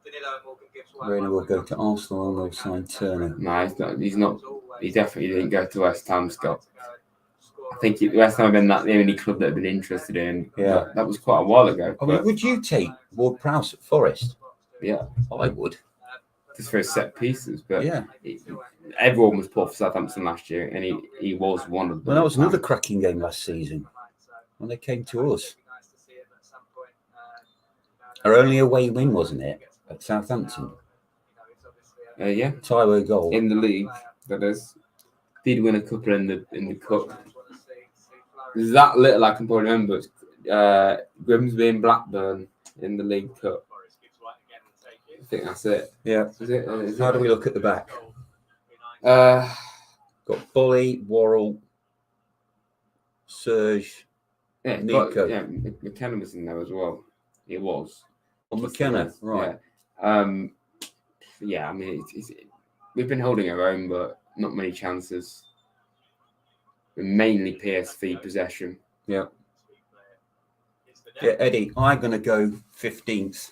Danilo and Morgan Gibbs Reina will go to Arsenal and will sign Turner. No, he's not. He definitely didn't go to West Ham, Scott. I think West Ham have been the only club that have been interested in. Yeah. That was quite a while ago. I mean, But would you take Ward-Prowse at Forest? yeah, I would. just for his set pieces. But Yeah. everyone was poor for Southampton last year, and he was one of them. Well, that was another cracking game last season when they came to us. Our only away win, wasn't it, at Southampton? Yeah, Taiwo goal. in the league, that is. Did win a couple in the cup. That little I can probably remember. Grimsby and Blackburn in the League Cup. I think that's it. Yeah. Is it? How do we look at the back? Uh, Got Bolly, Worrell, Serge, yeah, Nico. McKenna was in there as well. He was. or McKenna. Right. Yeah. I mean, we've been holding our own, but not many chances. We're mainly PSV possession. Yeah. Yeah, Eddie, I'm going to go 15th.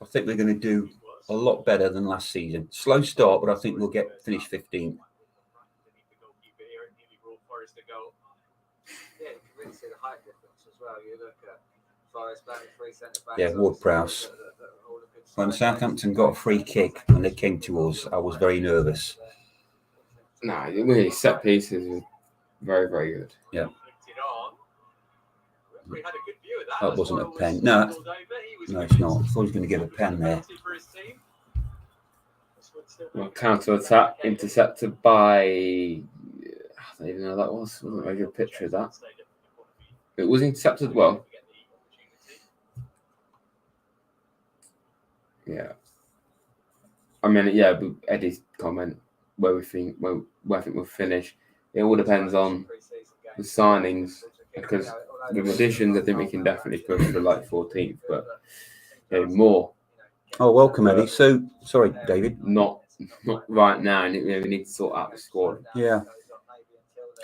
I think we're going to do a lot better than last season. Slow start, but I think we'll finish 15th. Yeah, you can really see the height difference as well. You look at Forest playing 3 centre backs. Yeah, Ward-Prowse. When Southampton got a free kick when they came to us, I was very nervous. No, really set pieces were very, very good. Yeah. We had a good view of that. That wasn't a pen. No, it's not. I thought he was going to give a pen there. Well, counter attack intercepted by. I don't even know who that was. Wasn't a very good picture of that. It was intercepted well. Yeah. I mean, yeah, but Eddie's comment where I think we'll finish. It all depends on the signings because with additions, I think we can definitely push for like 14th, but more. Oh, welcome, Eddie. So, sorry, David. Not right now. We need to sort out the squad. Yeah.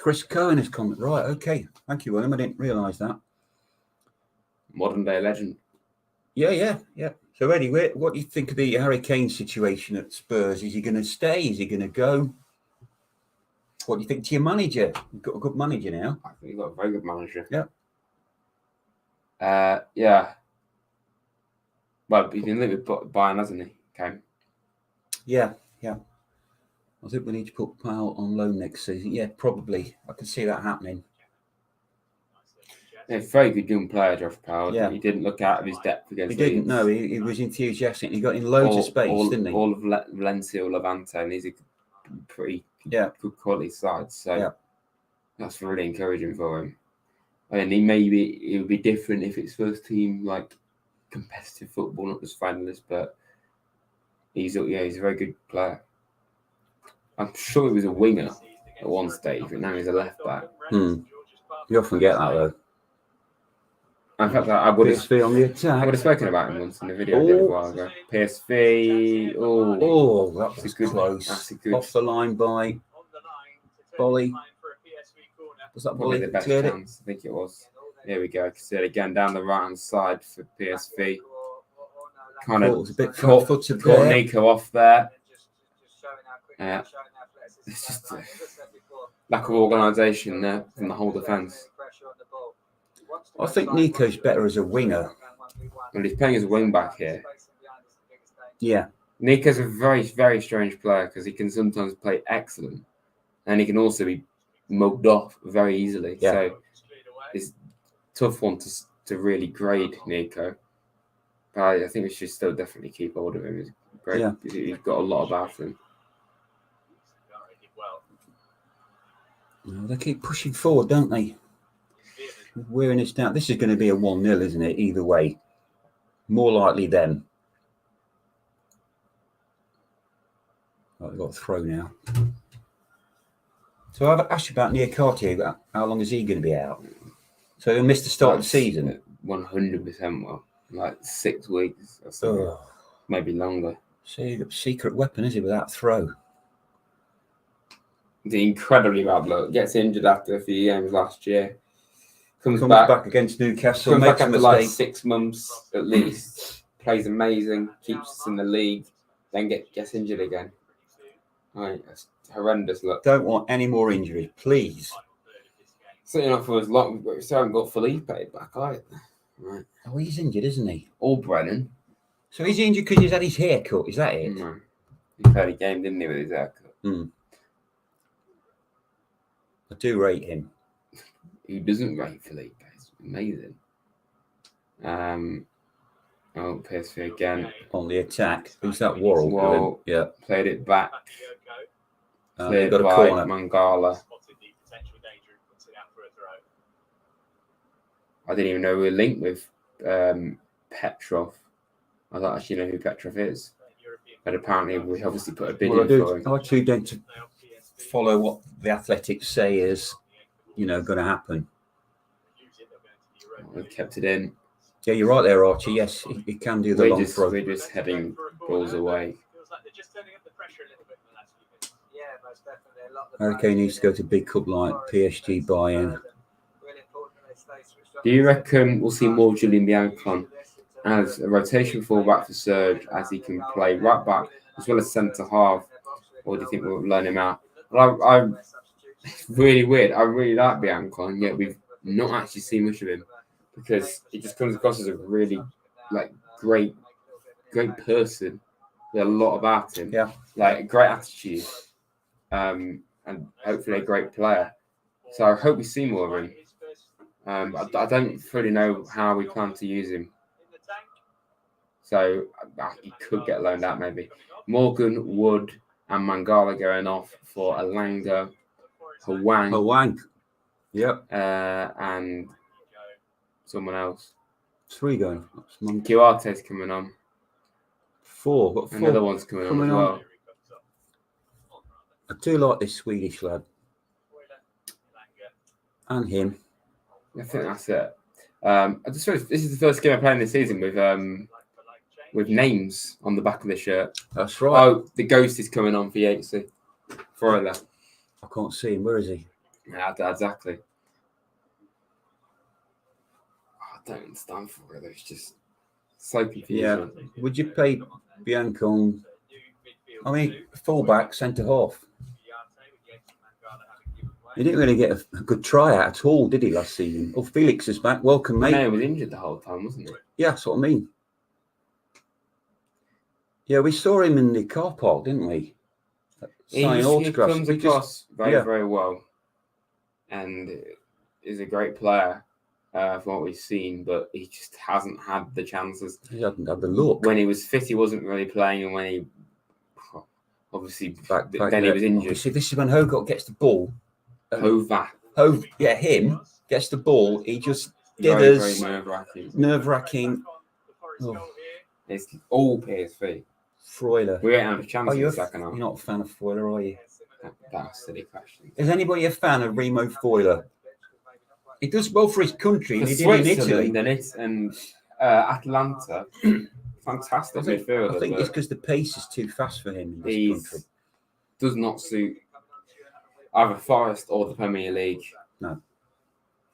Chris Cohen has come. Right, okay. Thank you, William. I didn't realise that. Modern day legend. Yeah. So, Eddie, what do you think of the Harry Kane situation at Spurs? Is he going to stay? Is he going to go? What do you think to your manager? You've got a good manager now. I think you've got a very good manager. Yeah. Yeah. Well, he's been linked with Bayern, hasn't he? Kane. Yeah. I think we need to put Powell on loan next season. Yeah, probably. I can see that happening. Yeah, very good young player, Josh Powell. Yeah. He didn't look out of his depth He against didn't Leeds. know. He was enthusiastic. He got in loads of space, didn't he? All of Valencia or Levante, and he's a pretty good quality side. So that's really encouraging for him. And it would be different if it's first team like competitive football, not just finalists. But he's a very good player. I'm sure he was a winger at one stage, but now he's a left back. You often get that though. In fact, I would have PSV on the attack. spoken about him once in the video I did a while ago. PSV. That's close. That's a good. Off the line by Bolly. Was that Probably Bolly the best cleared it? chance. I think it was. Here we go. See it again down the right hand side for PSV. Kind Caught of a bit caught footed caught there. Nico off there. Yeah. It's just a lack of organisation there from the whole defence. I think Nico's better as a winger. And he's playing as a wing back here. Yeah. Nico's a very, very strange player because he can sometimes play excellent, and he can also be mugged off very easily. Yeah. So it's a tough one to really grade Nico. But I think we should still definitely keep hold of him. He's great. Yeah. He's got a lot about him. Well, they keep pushing forward, don't they? Wearing us down. This is going to be a 1-0, isn't it? Either way. More likely them. Oh, they've got a throw now. So I've asked you about Niakate. How long is he going to be out? So he'll miss the start of the season? 100%. Well, like 6 weeks or something. Maybe longer. So you've got a secret weapon, is he, with that throw? The incredibly bad luck. Gets injured after a few games last year. Comes back against Newcastle. Comes makes back a after mistake. like 6 months at least. Plays amazing. Keeps us in the league. Then gets injured again. Right, that's horrendous luck. Don't want any more injuries, please. Sitting off for as long, but we still haven't got Felipe back either. Right. Oh, he's injured, isn't he? Or Brennan. So he's injured because he's had his hair cut. Is that it? No. He played a game, didn't he, with his haircut? I do rate him. Who doesn't rate Felipe? It's amazing. PSV again. On the attack. Who's that? Worrell. Worrell. Yeah. Played it back. They've Cleared got a by corner. Mangala. I didn't even know we were linked with Petrov. I don't actually know who Petrov is. But apparently we obviously put a bid in for him. I too don't to follow what the Athletics say is, going to happen. We've kept it in. Yeah, you're right there, Archie. Yes, he can do the long throw. We're just heading balls away. Hurricane needs to go to big cup like PSG Bayern. Do you reckon we'll see more Julian Biancon as a rotation fullback for Serge, as he can play right back as well as centre half, or do you think we'll learn him out? Well, it's really weird. I really like Biancon, yet we've not actually seen much of him because he just comes across as a really great person. There's a lot about him. Yeah, like a great attitude, and hopefully a great player. So I hope we see more of him. I don't fully know how we plan to use him. So he could get loaned out maybe. Morgan, Wood, and Mangala going off for Alanga, Hwang. Yep. And someone else. 3 going. Duarte's coming on. 4. Got 4. Another one's coming on as well. I do like this Swedish lad. And him. I think that's it. I just realized this is the first game I'm playing this season with names on the back of the shirt. That's right. Oh, the ghost is coming on for Yatesy. Froiler. I can't see him. Where is he? Yeah, exactly. I don't understand Froiler. It's just so confusing. Yeah. Would you pay Biancon? I mean, fullback, centre half. He didn't really get a good try out at all, did he, last season? Oh, Felix is back. Welcome, mate. No, he was injured the whole time, wasn't he? Yeah, that's what I mean. Yeah, we saw him in the car park, didn't we? Signing autographs. He comes across very well and is a great player. from what we've seen, but he just hasn't had the chances. He hasn't had the look. When he was fit, he wasn't really playing, and when he obviously Back then he there. was injured. Obviously, this is when Hogarth gets the ball. Hova, Him gets the ball. He just very dithers. Nerve-wracking. Oh. It's all PSV. Freuler. We ain't had a chance Are in you the second half. You're not a fan of Freuler, are you? That's a silly question. Is anybody a fan of Remo Freuler? He does well for his country, For and he did in Switzerland Italy. and Atlanta, fantastic midfielder. I think it's but because the pace is too fast for him in this he country. does not suit either Forest or the Premier League. No.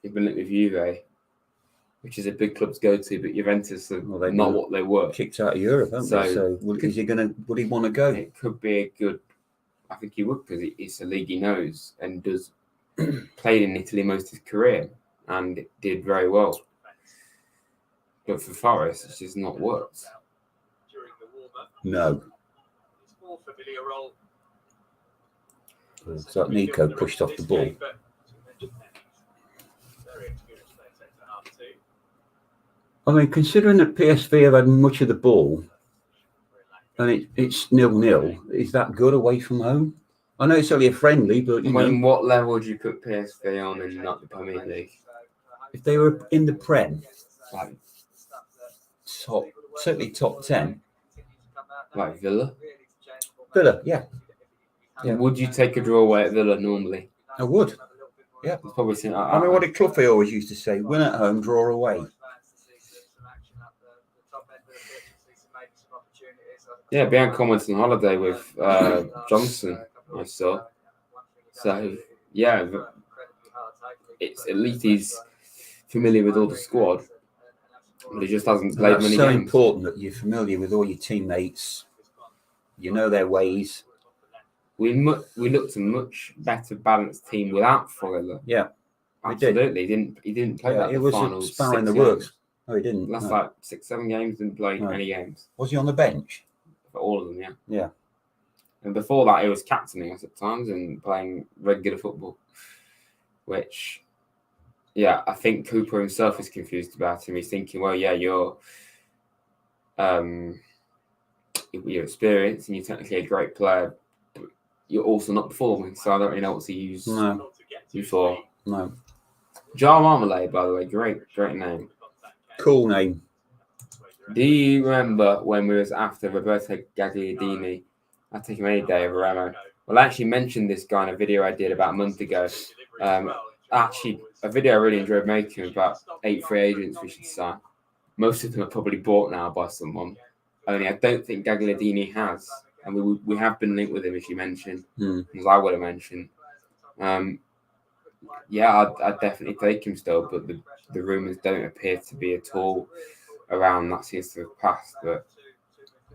He's been linked with Juve, which is a big club to go to, but Juventus are Well, they not were what they were. Kicked out of Europe, haven't they? So would he want to go? It could be a good. I think he would, because it's a league he knows and does. Played in Italy most of his career and did very well. But for Forest, it's just not worked. No. So Nico pushed off the ball. I mean, considering that PSV have had much of the ball and it's 0-0, is that good away from home? I know it's only a friendly, but What level would you put PSV on in not the Premier League? If they were in the Prem, Like certainly top 10. Like Villa? Villa, yeah. Would you take a draw away at Villa normally? I would. Yeah. It's probably seen. I mean, what did Cloughy always used to say? Win at home, draw away. Yeah, Bian commented on holiday with Johnson, I saw. So, yeah, it's at least he's familiar with all the squad, but he just hasn't played That's many so games. important that you're familiar with all your teammates. You know their ways. We looked a much better balanced team without Freuler. Yeah, we absolutely. He didn't play that. It The was final a sparrow in the 6 works. games. No, he didn't. That's no. like 6-7 games. Didn't play any games. Was he on the bench? For all of them, yeah. Yeah. And before that, he was captaining us at times and playing regular football, which, yeah, I think Cooper himself is confused about him. He's thinking, well, yeah, you're experienced and you're technically a great player, but you're also not performing, so I don't really know what to use you for. No. Jar Marmalade, by the way, great name. Cool name. Do you remember when we was after Roberto Gagliardini? I'd take him any day over Ramo. Well, I actually mentioned this guy in a video I did about a month ago. Actually, a video I really enjoyed making about 8 free agents we should sign. Most of them are probably bought now by someone. Only I don't think Gagliardini has. And we have been linked with him, as you mentioned, as I would have mentioned. Yeah, I'd definitely take him still, but the rumours don't appear to be at all around. That seems to have passed. But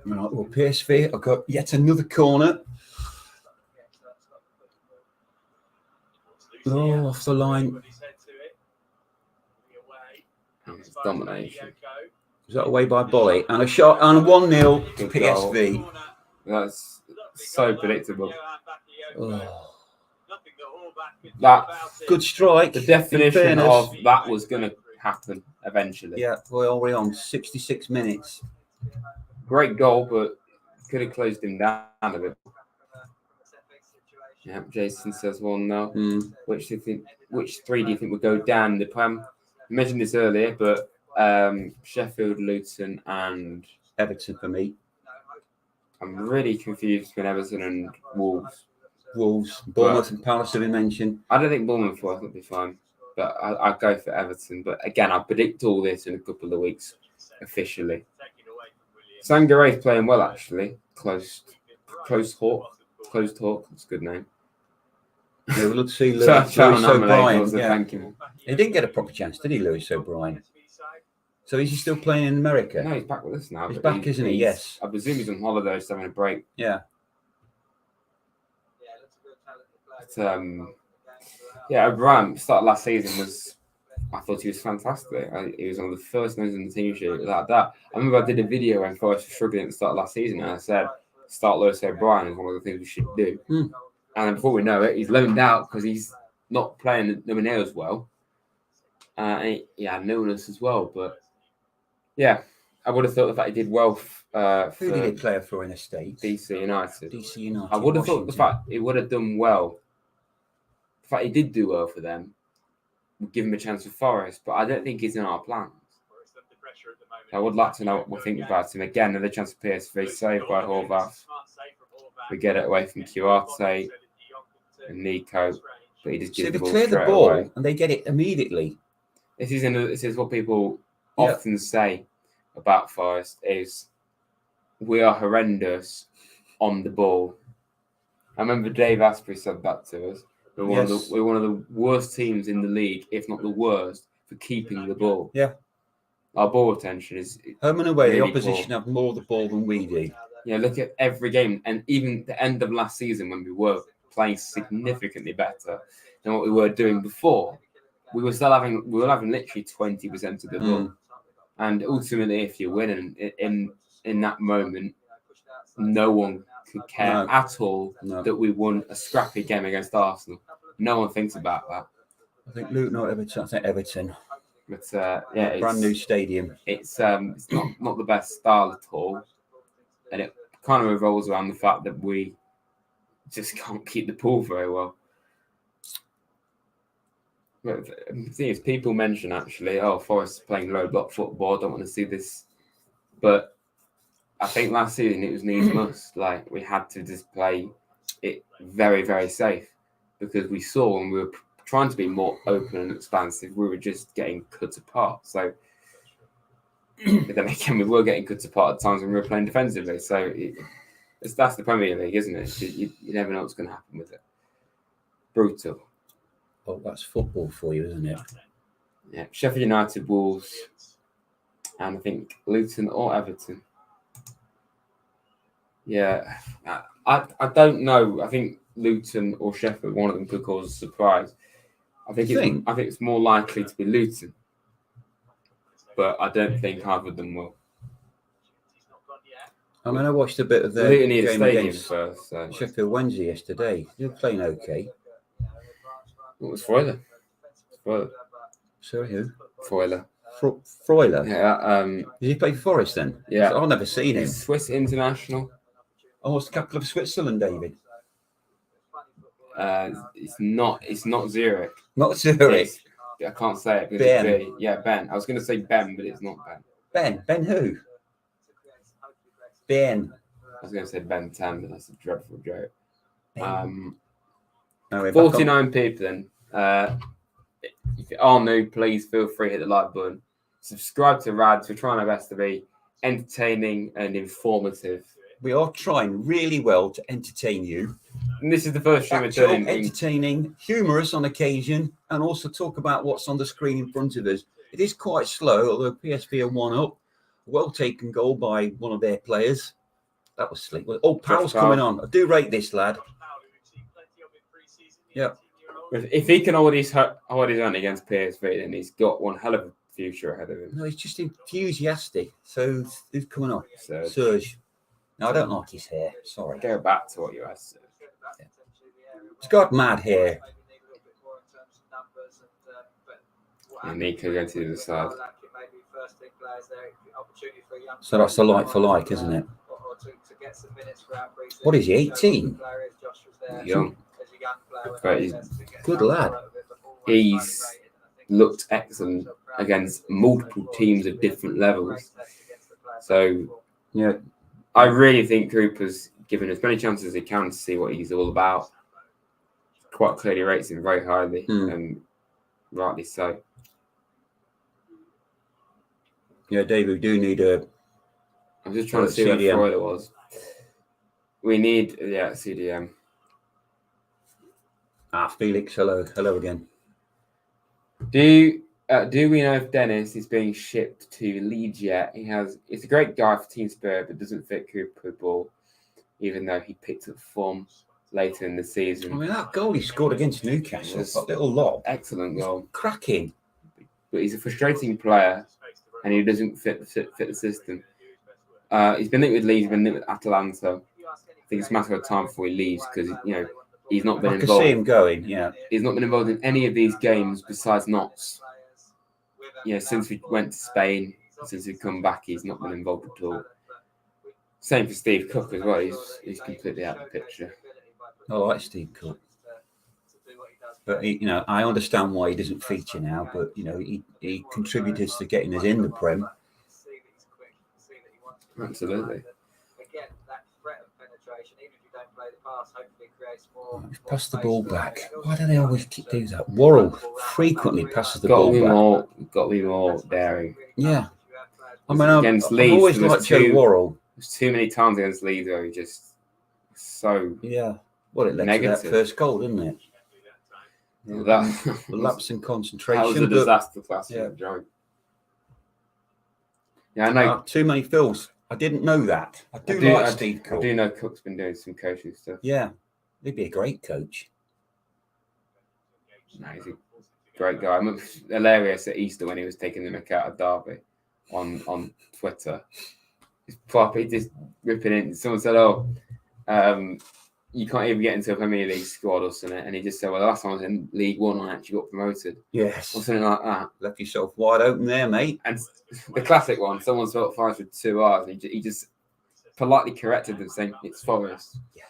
Right, well, PSV, I've got yet another corner. Oh, off the line. it's domination. Is that away by Bolly? And a shot and 1-0 to PSV. That's so predictable. Oh. That Good strike. the definition of that was going to happen eventually. Yeah, well, we're on 66 minutes. Great goal, but could have closed him down a bit. Yeah, Jason says 1-0. Which three do you think would go down in the Prem? You mentioned this earlier, but Sheffield, Luton, and Everton for me. I'm really confused between Everton and Wolves. Bournemouth and Palace have been mentioned. I don't think Bournemouth will be fine, but I'd go for Everton. But again, I predict all this in a couple of weeks officially. Sangare's playing well, actually. Close talk. That's a good name. Yeah, we'll see Lewis O'Brien. O'Brien. Yeah. Thank you. He didn't get a proper chance, did he, Lewis O'Brien? So is he still playing in America? No, he's back with us now. He's back, isn't he? Yes. I presume he's on holiday, just having a break. Yeah. But, yeah, O'Brien, started last season, I thought he was fantastic. He was one of the first names in the team sheet like that. I remember I did a video when Forest was struggling at the start of last season, and I said, start Lewis O'Brien is one of the things we should do. And then before we know it, he's loaned out because he's not playing nowhere near as well. Yeah, Nilness as well. But yeah, I would have thought the fact he did well Who did he for play for in the States? DC United. DC United. I would have thought the Washington. fact he would have done well. The fact he did do well for them would give him a chance for Forest, but I don't think he's in our plans. I would like to know what we think about him. Again, another chance for PSV, saved by Horvath. We get it away from Cuarte and Nico, but he just So gives they the ball clear the straight ball away. and they get it immediately. This is what people Yeah. often say about Forest is we are horrendous on the ball. I remember Dave Asprey said that to us. We're one of the worst teams in the league, if not the worst, for keeping the ball. Yeah. Our ball retention is Home and away, really the opposition poor. have more of the ball than we do. Yeah, look at every game, and even the end of last season when we were playing significantly better than what we were doing before, we were having literally 20% of the ball. And ultimately, if you win in that moment, no one could care at all that we won a scrappy game against Arsenal. No one thinks about that. I think Luton or Everton. I think Everton. But yeah, Brand new stadium. It's not the best style at all, and it kind of revolves around the fact that we just can't keep the ball very well. But the thing is, people mention actually, Forest is playing low block football. I don't want to see this, but I think last season it was needs must. Like we had to just play it very, very safe because we saw when we were trying to be more open and expansive, we were just getting cut apart. So, but then again, we were getting cut apart at times when we were playing defensively. So that's the Premier League, isn't it? You never know what's going to happen with it. Brutal. Oh, that's football for you, isn't it? Yeah, Sheffield United, Wolves, and I think Luton or Everton. Yeah, I don't know. I think Luton or Sheffield, one of them could cause a surprise. I think it's more likely to be Luton, but I don't think either of them will. I mean, I watched a bit of the Luton need a game stadium against first. So. Sheffield Wednesday yesterday. They were playing okay. What was Freuler? Sorry, who? Freuler. Freuler. Yeah. Did he play for Forest then? Yeah. I've never seen him. He's Swiss international. Oh, what's the capital of Switzerland, David? It's not Zurich. Not Zurich. I can't say it. Ben. Yeah, Ben. I was going to say Ben, but it's not Ben. Ben who? Ben. I was going to say Ben 10, but that's a dreadful joke. 49 people then. If you are new, please feel free to hit the like button. Subscribe to Rads. We're trying our best to be entertaining and informative. We are trying really well to entertain you. And this is the first show we're Actual, doing. entertaining, humorous on occasion, and also talk about what's on the screen in front of us. It is quite slow, although PSV are 1-up. Well taken goal by one of their players. That was slick. Oh, Powell's coming on. I do rate this lad. Yeah. If he can hold his own against PSV, then he's got one hell of a future ahead of him. No, he's just enthusiastic. So who's coming on? So Serge. No, I don't like his hair. Sorry. go back to what you asked. Yeah. He's got mad hair. And Nico going to the other side. So that's a like for like, isn't it? What is he, 18? Young. But he's Good lad. He's looked excellent against multiple teams of different levels. So Yeah. I really think Cooper's given as many chances as he can to see what he's all about. Quite clearly rates him very highly, and rightly so. Yeah, Dave, we do need a... I'm just trying to see where CDM. Freuler was. We need, CDM. Felix, hello again. Do we know if Dennis is being shipped to Leeds yet? It's a great guy for team spirit, but doesn't fit Cooper ball, even though he picked up form later in the season. I mean, that goal he scored against Newcastle, that little lob. Excellent goal. Cracking. But he's a frustrating player, and he doesn't fit the system. He's been linked with Leeds, he's been linked with Atalanta. I think it's a matter of time before he leaves because he's not been I can involved. see him going, yeah. He's not been involved in any of these games besides Notts. yeah, since we went to Spain, since we've come back, he's not been involved at all. Same for Steve Cook as well. He's completely out of the picture. I like Steve Cook. But I understand why he doesn't feature now. But he contributed to getting us in the Prem. Absolutely. Again, that threat of penetration, even if you don't play the pass, hopefully creates more. Pass the ball back. Why do they always do that? Worrell frequently passes the ball back. Got to be more daring. Yeah. I mean, Against I've Leeds, always there was liked Joe Worrell. There's too many times against Leeds where he just so Well, it led negative. to that first goal, didn't it? That lapse in concentration. That was a disaster class. Yeah, I know. Too many fills. I didn't know that. I do like Steve Cook. I do know Cook's been doing some coaching stuff. Yeah, he'd be a great coach. No, he's a great guy. I'm hilarious at Easter when he was taking the mick out of Derby on Twitter. He's properly just ripping in. Someone said, you can't even get into a Premier League squad or something. And he just said, well, the last time I was in League One, I actually got promoted. Yes. Or something like that. Left yourself wide open there, mate. And the classic one, someone spelled Forest with 2 R's. And he just politely corrected them saying, it's Forest. Yeah.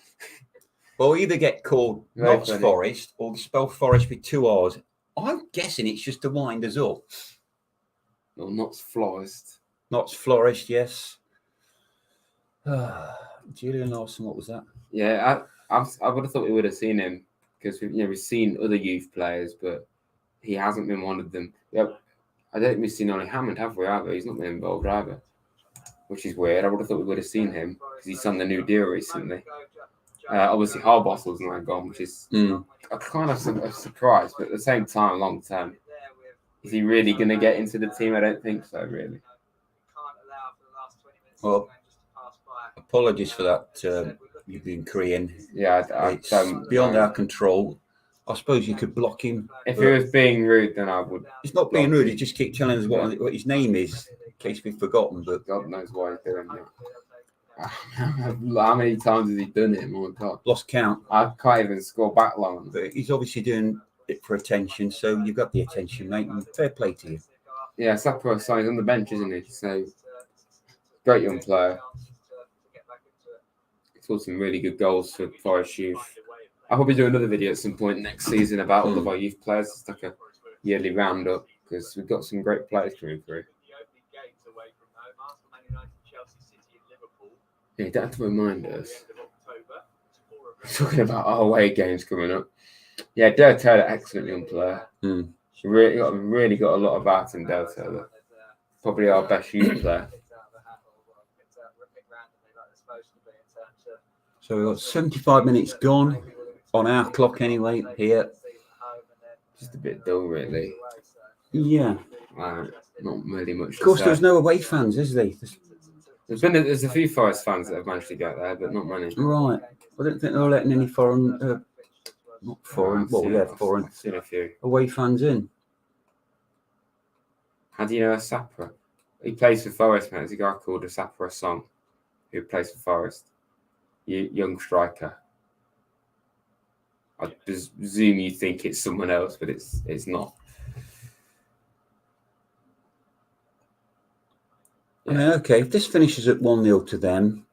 Well, either get called Notts Forest or spell Forest with 2 R's. I'm guessing it's just to wind us up. Or Notts Florist. Notts Florist, yes. Julian Larson, what was that? Yeah, I would have thought we would have seen him because we've seen other youth players, but he hasn't been one of them. Yep. I don't think we've seen Ollie Hammond, have we? Either he's not been involved either, which is weird. I would have thought we would have seen him because he's signed the new deal recently. Obviously, Harbostle's now gone, which is a kind of a surprise, but at the same time, long term, is he really going to get into the team? I don't think so, really. Well, apologies for that. You've been Korean. Yeah, it's beyond our control. I suppose you could block him. If he was being rude, then I would. He's not being rude. He just keeps telling us what his name is, in case we've forgotten. But God knows why he's doing that. How many times has he done it? Oh my God, lost count. I can't even score back long. But he's obviously doing it for attention. So you've got the attention, mate. And fair play to you. Yeah, Sapro he's on the bench, isn't he? So great young player. Scored some really good goals for Forest youth. I'll probably do another video at some point next season about all of our youth players. It's like a yearly roundup because we've got some great players coming through. Yeah, you don't have to remind us. We're talking about our away games coming up. Yeah, Dale Taylor, excellent young player. Really got a lot about him, Dale Taylor. Probably our best youth player. So we've got 75 minutes gone on our clock anyway here. Just a bit dull, really. Yeah. Not really much. Of course, there's no away fans, is there? There's a few Forest fans that have managed to get there, but not many. Right. I don't think they're letting any foreign, not foreign, foreign. I've seen a few. Away fans in. How do you know Asapra? He plays for Forest, man. There's a guy called Asapra Song who plays for Forest. Young striker. I presume you think it's someone else, but it's not. Yeah. I mean, okay, if this finishes at 1-0 to them,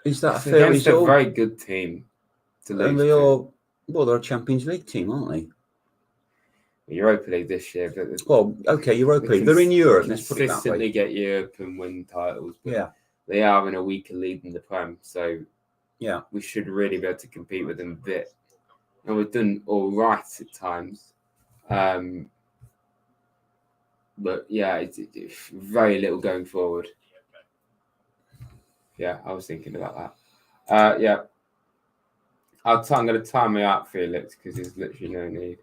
is that a fair result? It's a very good team to lose. And they're a Champions League team, aren't they? Europa League this year. Well, okay, Europa League. They're in Europe. Let's put it that way. Consistently get Europe and win titles. Yeah. They are in a weaker league than the Prem, so yeah, we should really be able to compete with them a bit. And we've done all right at times. But yeah, it's very little going forward. Yeah, I was thinking about that. Yeah. I'm going to time me out, Felix, because there's literally no need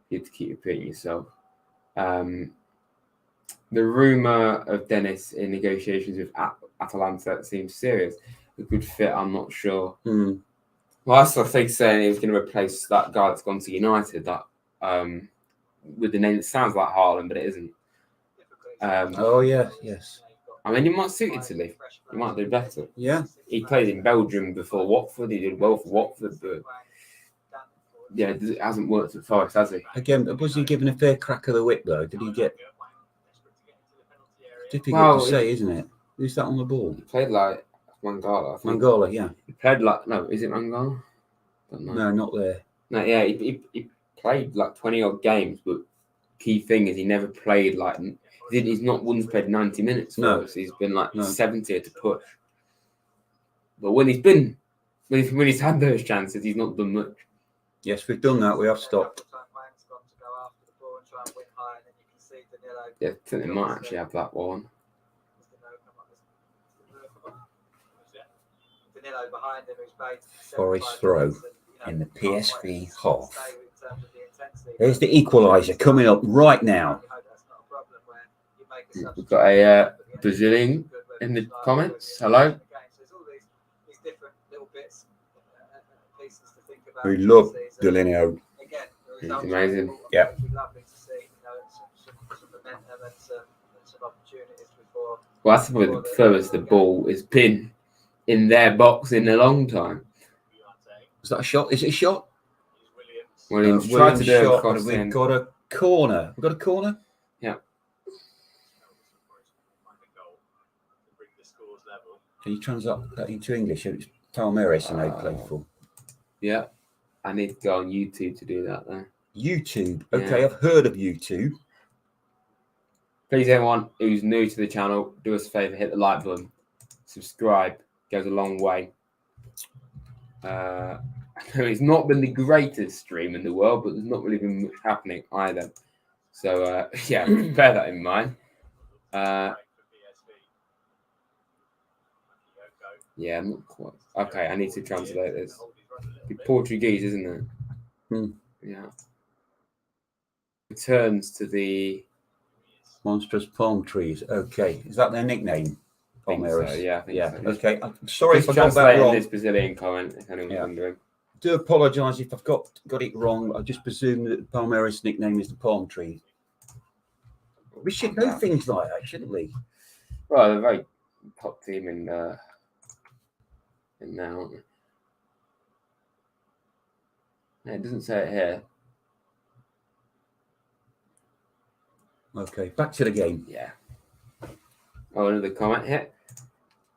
you to keep repeating yourself. The rumour of Dennis in negotiations with Atalanta seems serious. A good fit, I'm not sure. Well, that's what I think, saying he was going to replace that guy that's gone to United, that with the name that sounds like Haaland, but it isn't. Yes. I mean, he might suit Italy. He might do better. Yeah. He played in Belgium before Watford. He did well for Watford, but yeah, it hasn't worked at Forest, has he? Again, was he given a fair crack of the whip, though? Did he get Difficult to say, isn't it? Who's that on the ball? He played like Mangala. I think. Mangala, yeah. He played like is it Mangala? Don't know. No, not there. No, yeah, he played like 20 odd games, but key thing is he never played like he's not once played 90 minutes for us. He's been like 70 to push. But when he's had those chances, he's not done much. Yes, we've done that. We have stopped. Yeah, I think they might actually have that one. Forest throw in the PSV half. There's the equaliser coming up right now. We've got a Brazilian in the comments. Hello. We love Delineo. He's amazing. Yeah. Well, that's probably the furthest the ball has been in their box in a long time. Is that a shot? Is it a shot? Williams tried to do shot, a but we've got a corner. We've got a corner? Yeah. Can you translate that into English? It's Palmeiras and they play for. Yeah. I need to go on YouTube to do that though. YouTube. Okay, I've heard of YouTube. Please, everyone who's new to the channel, do us a favour, hit the like button, subscribe, goes a long way. It's not been the greatest stream in the world, but there's not really been much happening either. So, yeah, bear that in mind. Yeah, I'm not quite. Okay, I need to translate this. It's Portuguese, isn't it? Yeah. Returns to the Monstrous palm trees. Okay, is that their nickname? Palmeiras. So, yeah, I think so. Okay. I'm sorry Just if I got that wrong. this Brazilian comment, if anyone's wondering. I do apologise if I've got it wrong. I just presume that Palmeiras' nickname is the palm tree. We should know things like that, shouldn't we? Well, they're a very top team in now, aren't they? Yeah, it doesn't say it here. Okay, back to the game. Yeah. Oh, another comment here.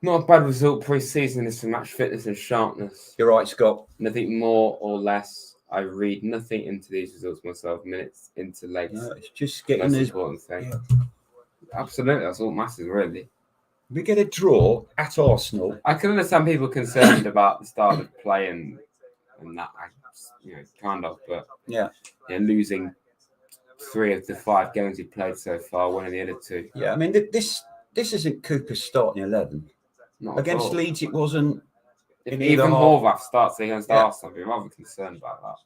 Not a bad result pre-season is for match fitness and sharpness. You're right, Scott. Nothing more or less. I read nothing into these results myself. Minutes into legs. No, it's just getting Most this. important thing. Yeah. Absolutely, that's all matters, really. We get a draw at Arsenal. I can understand people concerned about the start of play and that, kind of, but losing 3 of the 5 games he played so far, winning the other 2. Yeah, I mean this isn't Cooper's starting 11. Not Against Leeds, it wasn't. If even Horvath starts against Arsenal, I'd be rather concerned about that.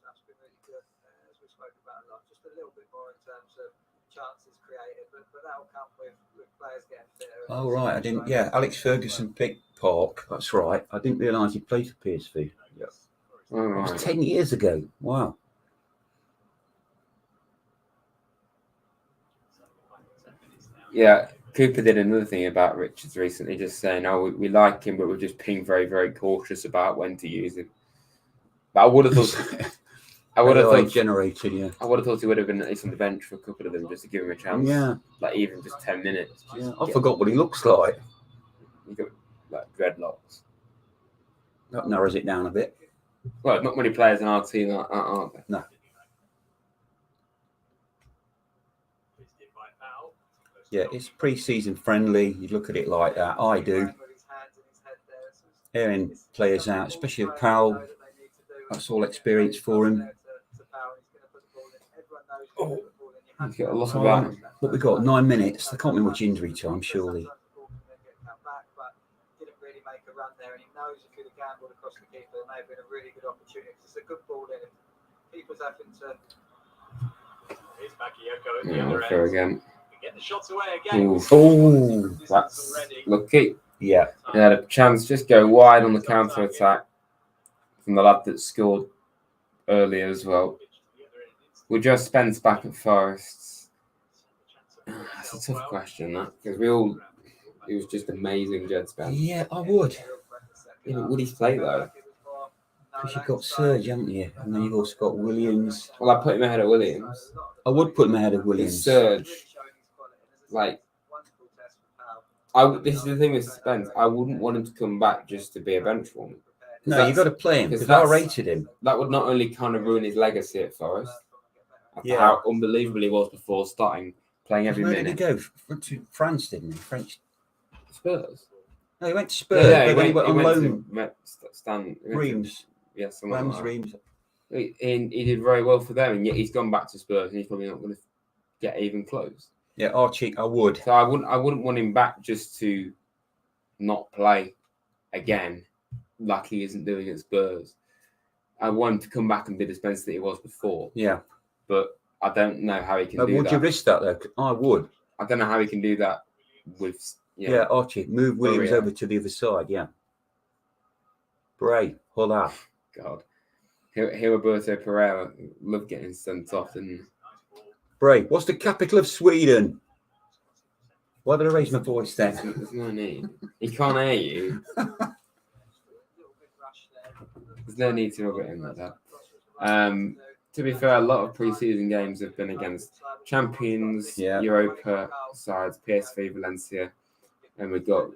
Oh right, I didn't. Yeah, Alex Ferguson picked Park. That's right. I didn't realise he played for PSV. Yeah. All right. It was 10 years ago. Wow. Yeah, Cooper did another thing about Richards recently, just saying, "Oh, we like him, but we're just being very, very cautious about when to use him." But I would have thought. I would have thought generated. Yeah. I would have thought he would have been at least on the bench for a couple of them just to give him a chance. Yeah. Like even just 10 minutes. Yeah. I forgot what he looks like. You got like dreadlocks. That narrows it down a bit. Well, not many players in our team aren't there? No. Yeah, it's pre-season friendly. You look at it like that. I do. Airing players out, especially with Powell. That's all experience for him. Oh, he's got a lot of that. What we got? 9 minutes. There can't be much injury time, surely. Fair again. Get the shots away again. Oh, that's lucky. Yeah. He had a chance just go wide on the counter attack from the lad that scored earlier as well. Would you have Spence back at Forest? That's a tough question, that, because he was just amazing, Jed Spence. Yeah, I would. Yeah, but would he play though? Because you've got Serge, haven't you? And then you've also got Williams. Well, I put him ahead of Williams. I would put him ahead of Williams. Serge, like, This is the thing with Spence. I wouldn't want him to come back just to be a bench warmer. No, you've got to play him 'cause because I that's- rated him. That would not only kind of ruin his legacy at Forest, after Yeah. how unbelievable he was before starting playing every Where did he minute. go? To France, didn't he? French. Spurs. No, he went to Spurs, but then he went on went loan. to Stan. Reims. Yeah, somewhere Rams, like that. Reims. He did very well for them, and yet he's gone back to Spurs, and he's probably not going to get even close. Yeah, Archie, I would. So I wouldn't want him back just to not play again, like he isn't doing at Spurs. I want him to come back and be the Spence that he was before, Yeah. but I don't know how he can But do would that. you risk that though? I would. I don't know how he can do that with Yeah, Archie, move Williams yeah. over to the other side. Yeah. Bray, hola. God. Roberto Pereira loved getting sent off, and Bray, what's the capital of Sweden? Why did I raise my voice then? there's no need. He can't hear you. There's no need to rub it in like that. To be fair, a lot of pre-season games have been against champions, Yeah. Europa sides, PSV, Valencia, and we've got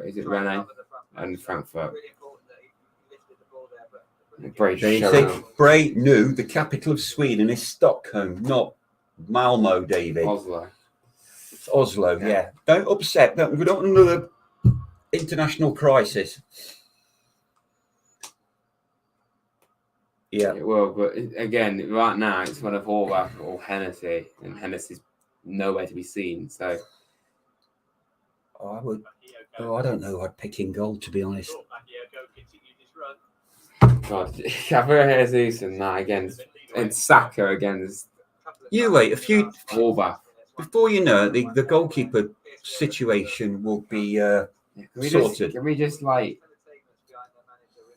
is it Rennes and Frankfurt. Bray There you showing see, up. Bray knew the capital of Sweden is Stockholm, not Malmo, David. Oslo. It's Oslo, yeah. Don't upset. We don't want another international crisis. Yeah. It will, but again, right now it's one of Horvath or Hennessy, and Hennessy's nowhere to be seen. So I would. Oh, I don't know. I'd pick in goal, to be honest. God, Gabriel Jesus and that against and Saka against You wait a few. Horvath. Before you know it, the goalkeeper situation will be sorted. Can we just like,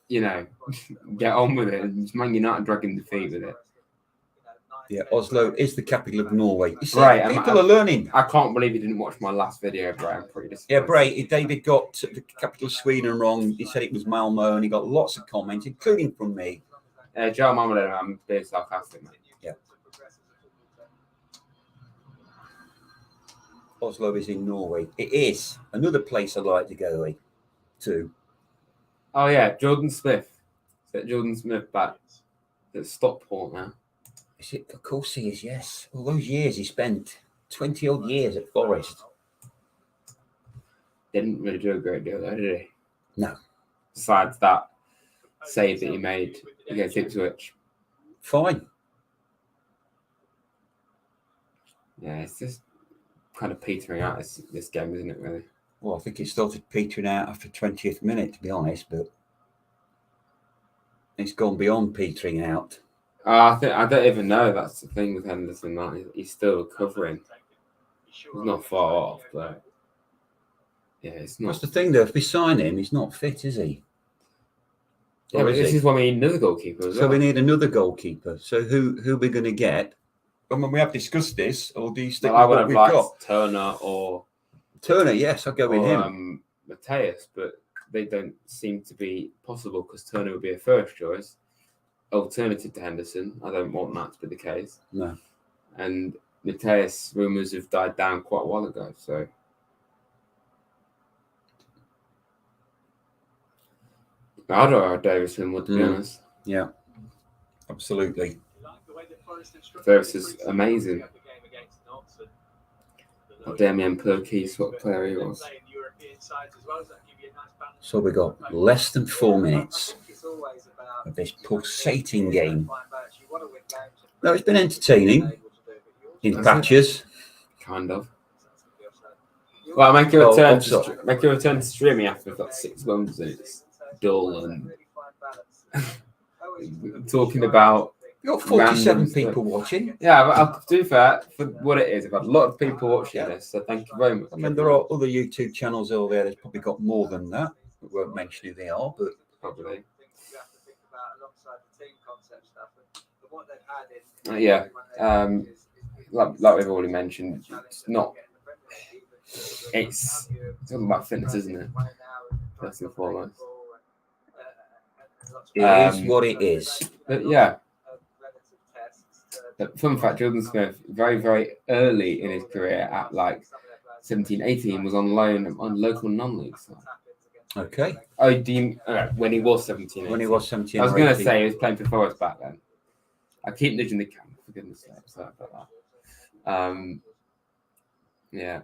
get on with it and Man United dragging the feet with it? Yeah, Oslo is the capital of Norway. You see, Right, people are learning. I can't believe you didn't watch my last video, Bray. I'm pretty disappointed. Yeah, Bray, David got the capital of Sweden wrong. He said it was Malmo, and he got lots of comments, including from me. Joe Marmalade, I'm being sarcastic, mate. Yeah. Oslo is in Norway. It is another place I'd like to go to. Oh yeah, Jordan Smith. Is Jordan Smith back at Stockport now? Is it? Of course he is, yes. All those years he spent, 20 odd years at Forest. Didn't really do a great deal though, did he? No. Besides that save that he made against Ipswich. Fine. Yeah, it's just kind of petering out this game, isn't it, really? Well, I think it started petering out after 20th minute, to be honest, but it's gone beyond petering out. I don't even know. That's the thing with Henderson. That he's still recovering. He's not far off, but yeah, it's not. What's the thing though? If we sign him, he's not fit, is he? Yeah, Or but is this he? is why we need another goalkeeper as So well. we need another goalkeeper. So who we're going to get? I mean, we have discussed this. Or do you stick Well, I with would what have we've liked got? Turner or Turner, yes, I'll go with him. Mateus, but they don't seem to be possible because Turner would be a first choice alternative to Henderson. I don't want that to be the case. No. And Mateus rumours have died down quite a while ago, so I'd rather Davison would, to be honest. Yeah, absolutely. Davis is amazing. Damien Perkins, what player he was. So we got less than 4 minutes of this pulsating game. No, it's been entertaining in patches. Kind of. Well, make a return sorry. to streaming after we've got 6 months and it's dull and talking about. We've got 47 Random people watching. Yeah, but to be fair, for what it is, I've had a lot of people watching this, so thank you very much. I mean, there are other YouTube channels out there that's probably got more than that. We won't mention who they are, but Probably. Like we've already mentioned, it's talking about fitness, isn't it? First and foremost. it is what it is. But yeah, but fun fact: Jordan Smith, very very early in his career, at like 17-18 was on loan on local non-league side. Okay. Oh, do you, when he was 17. When he was 17. I was or going to 18. say he was playing for Forest back then. I keep nudging the camera, for goodness sake. Sorry about that. Yeah.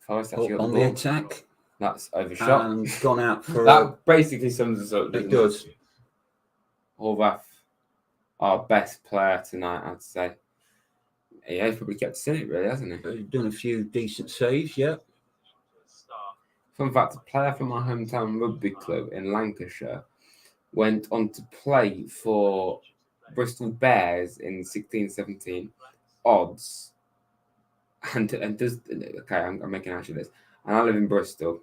Forest actually got on the the ball. attack That's overshot. and gone out for That basically sums us up. it doesn't does. Horvath, our best player tonight, I'd say. Yeah, he's probably kept us in it, really, hasn't he? Done a few decent saves, yeah. Fun fact, a player from my hometown rugby club in Lancashire went on to play for Bristol Bears in 16-17 odds. And does, okay, I'm making out of this. And I live in Bristol.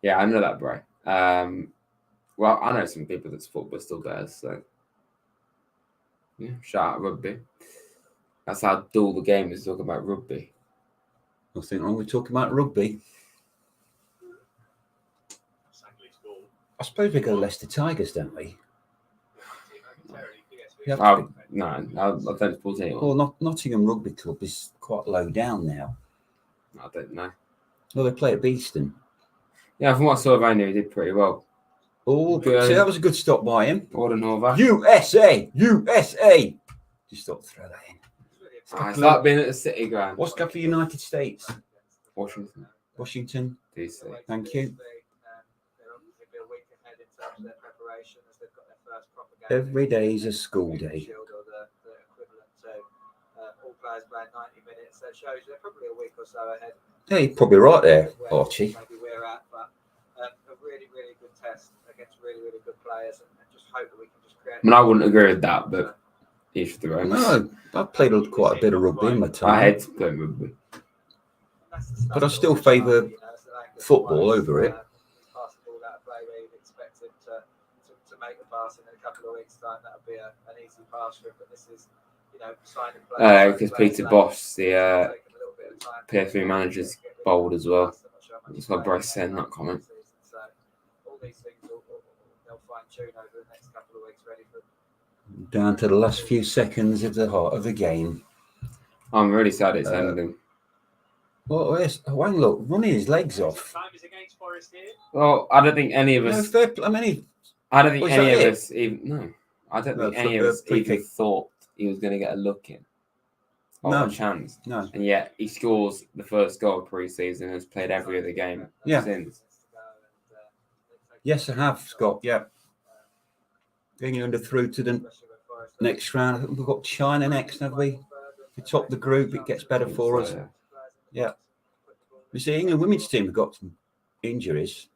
Yeah, I know that, bro. Well, I know some people that support Bristol Bears, so yeah, shout out rugby. That's how dull the game is talking about rugby. Nothing wrong with talking about rugby. I suppose we go Leicester Tigers, don't we? We have to be- No, I don't support anyone. Well, Nottingham Rugby Club is quite low down now. I don't know. Well, they play at Beeston. Yeah, from what I saw of Andy, he did pretty well. Oh, see, that was a good stop by him. Gordon Horvath. USA! Just thought to throw that in. It's like being at the City ground. What's that for United States? Washington, Washington. DC. Thank you. Every Every day is a school day. All players playing 90 minutes. That shows you they're probably a week or so ahead. Yeah, you're probably right there, Archie. Maybe we're at, but a really, really good test against really, really good players, and just hope that we can just create. I mean, I wouldn't agree with that, but each their own. No, I've played quite a bit of rugby in my I time, hate to play rugby. but I still favour football over it. Pass the ball out of play where you'd expect him to make the pass in a couple of weeks' time. That would be an easy pass for him, but this is, signing players. Because Peter Boss, the PSV manager's bold as well. That's why Bryce saying that comment. So all these things they'll fine tune over the next couple of weeks, ready for. Down to the last few seconds of the heart of the game. I'm really sad it's ending. Well, where's Wang? Look, running his legs off. Time is against Forest here. Well, I don't think any of No, us. fair play. I mean, I don't think Was any that of it? us even. No, I don't No, think any of us free even kick. thought he was going to get a look in. Or No. a chance. no. And yet he scores the first goal of pre-season and has played every other game Yeah. since. Yes, I have, Scott. Yeah. England are through to the next round. I think we've got China next, have we? If we top the group, it gets better for us. Yeah. You see, England women's team have got some injuries.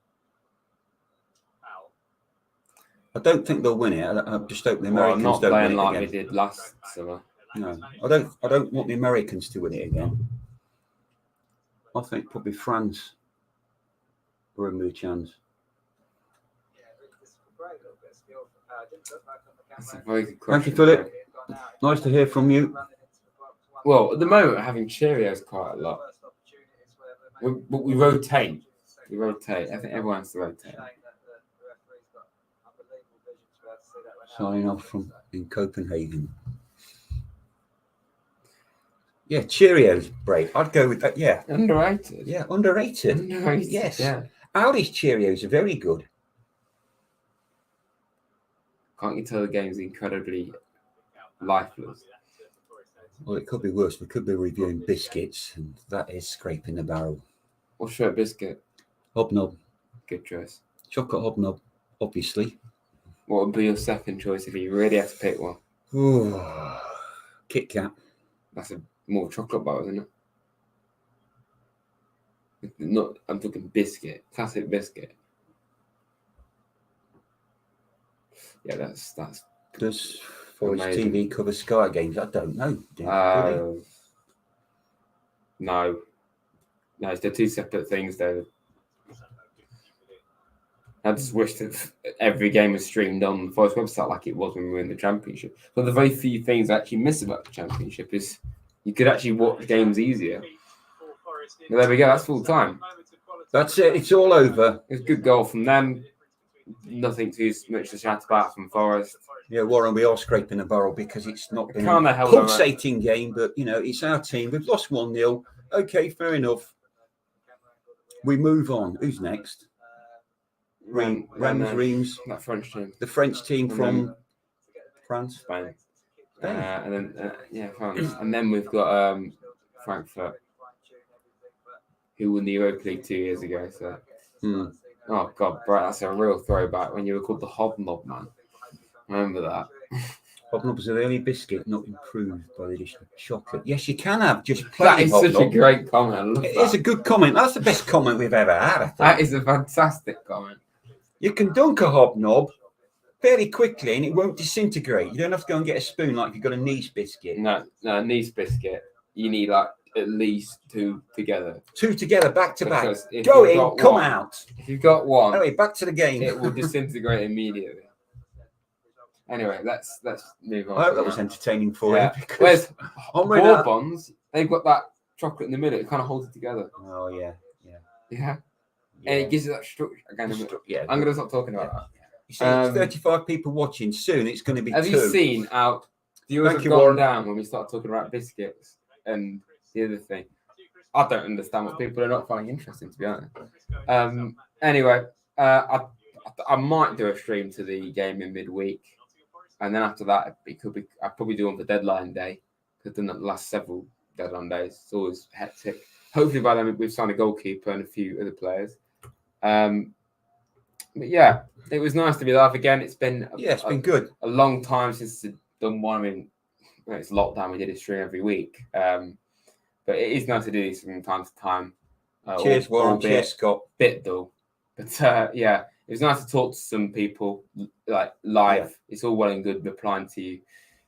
I don't think they'll win it. I just hope the Well, Americans not don't win playing it like again. we did last summer. No, I don't want the Americans to win it again. I think probably France will have a chance. That's a very good Thank question. you, Philip. Nice to hear from you. Well, at the moment, we're having Cheerios quite a lot. We rotate. We rotate. I think everyone has to rotate. Signing off from in Copenhagen. Yeah, Cheerios break. I'd go with that. Yeah, Underrated. yeah, underrated. Underrated. Yes. Yeah. Aldi's Cheerios are very good. Can't you tell the game's incredibly lifeless? Well, it could be worse. We could be reviewing biscuits, and that is scraping the barrel. Or short biscuit. Hobnob, Good choice. chocolate hobnob, obviously. What would be your second choice if you really had to pick one? Ooh, Kit Kat. That's a more chocolate bar, isn't it? Not. I'm talking biscuit. Classic biscuit. Yeah, that's. Does Forest Amazing. TV cover Sky Games? I don't know. Do No. No, they're two separate things, though. I just wish that every game was streamed on the Forest website like it was when we were in the Championship. But the very few things I actually miss about the Championship is you could actually watch games easier. Well, there we go. That's full time. That's it. It's all over. It's a good goal from them. nothing too much to chat about from Forest. Yeah, Warren, we are scraping the barrel because it's not been Can't the a hell of a- pulsating game, but it's our team. We've lost 1-0. Okay, fair enough. We move on. Who's next? Reims. That French team. The French team And from France. Spain. Spain. And then France. And then we've got Frankfurt, who won the Europa League 2 years ago. So, oh god, bro, that's a real throwback when you were called the Hobnob, man. Remember that? Hobnobs are the only biscuit not improved by the addition of chocolate. Yes, you can have just That plain is such a hobnob. great comment. I love It that. is a good comment. That's the best comment we've ever had, I think. That is a fantastic comment. You can dunk a hobnob fairly quickly and it won't disintegrate. You don't have to go and get a spoon like you've got a Nice biscuit. No, Nice biscuit. You need like at least 2 together. 2 together, back to back. Because if Go you've in, got come one- out. If you've got one, Anyway, back to the game. it will disintegrate immediately. Anyway, let's move on. I hope from that was entertaining for Yeah. you. Because Whereas I'm really not- Bourbons, they've got that chocolate in the middle. It kind of holds it together. Oh, yeah. Yeah. And it gives you that structure. Yeah. I'm going to stop talking about that. You see, it's 35 people watching. Soon it's going to be Have 2. you seen how viewers Thank have you, gone Warren. down when we start talking about biscuits and the other thing? I don't understand what people are not finding interesting, to be honest. Anyway, I might do a stream to the game in midweek, and then after that, it could be. I'll probably do one for deadline day. I've done that the last several deadline days. It's always hectic. Hopefully by then we've signed a goalkeeper and a few other players. But yeah, it was nice to be live again. It's been It's been good. a long time since I've done one. I mean, when it's lockdown, we did a stream every week. But it is nice to do these from time to time. Cheers, Warren. albeit Cheers, Scott. Bit dull. But yeah, it was nice to talk to some people like live. Yeah. It's all well and good replying to you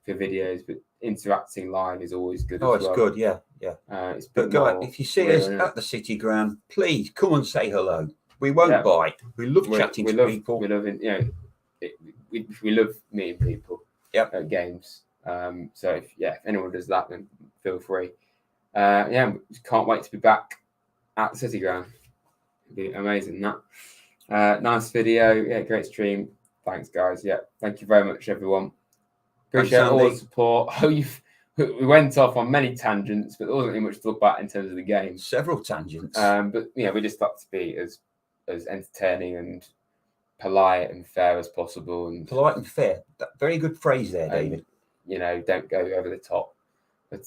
for videos, but interacting live is always good. Oh, as it's well. good. Yeah. It's a But bit guys, more if you see real, us isn't it? at the City Ground, please come and say hello. We won't Yeah. bite. We love chatting to people. We love we love meeting people. Yep. At games. So if anyone does that, then feel free. We can't wait to be back at the City Ground. It'd be amazing. That nice video. Yeah, great stream. Thanks, guys. Yeah, thank you very much, everyone. Appreciate Thanks, all the Andy. support. We went off on many tangents, but there wasn't really much to talk about in terms of the game. Several tangents. But we just thought to be as entertaining and polite and fair as possible, and Polite and fair. Very good phrase there, David. don't go over the top. But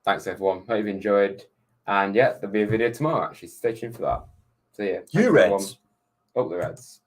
thanks everyone. Hope you've enjoyed. And there'll be a video tomorrow. Actually, stay tuned for that. So yeah, You thanks, everyone. Reds. Up the Reds.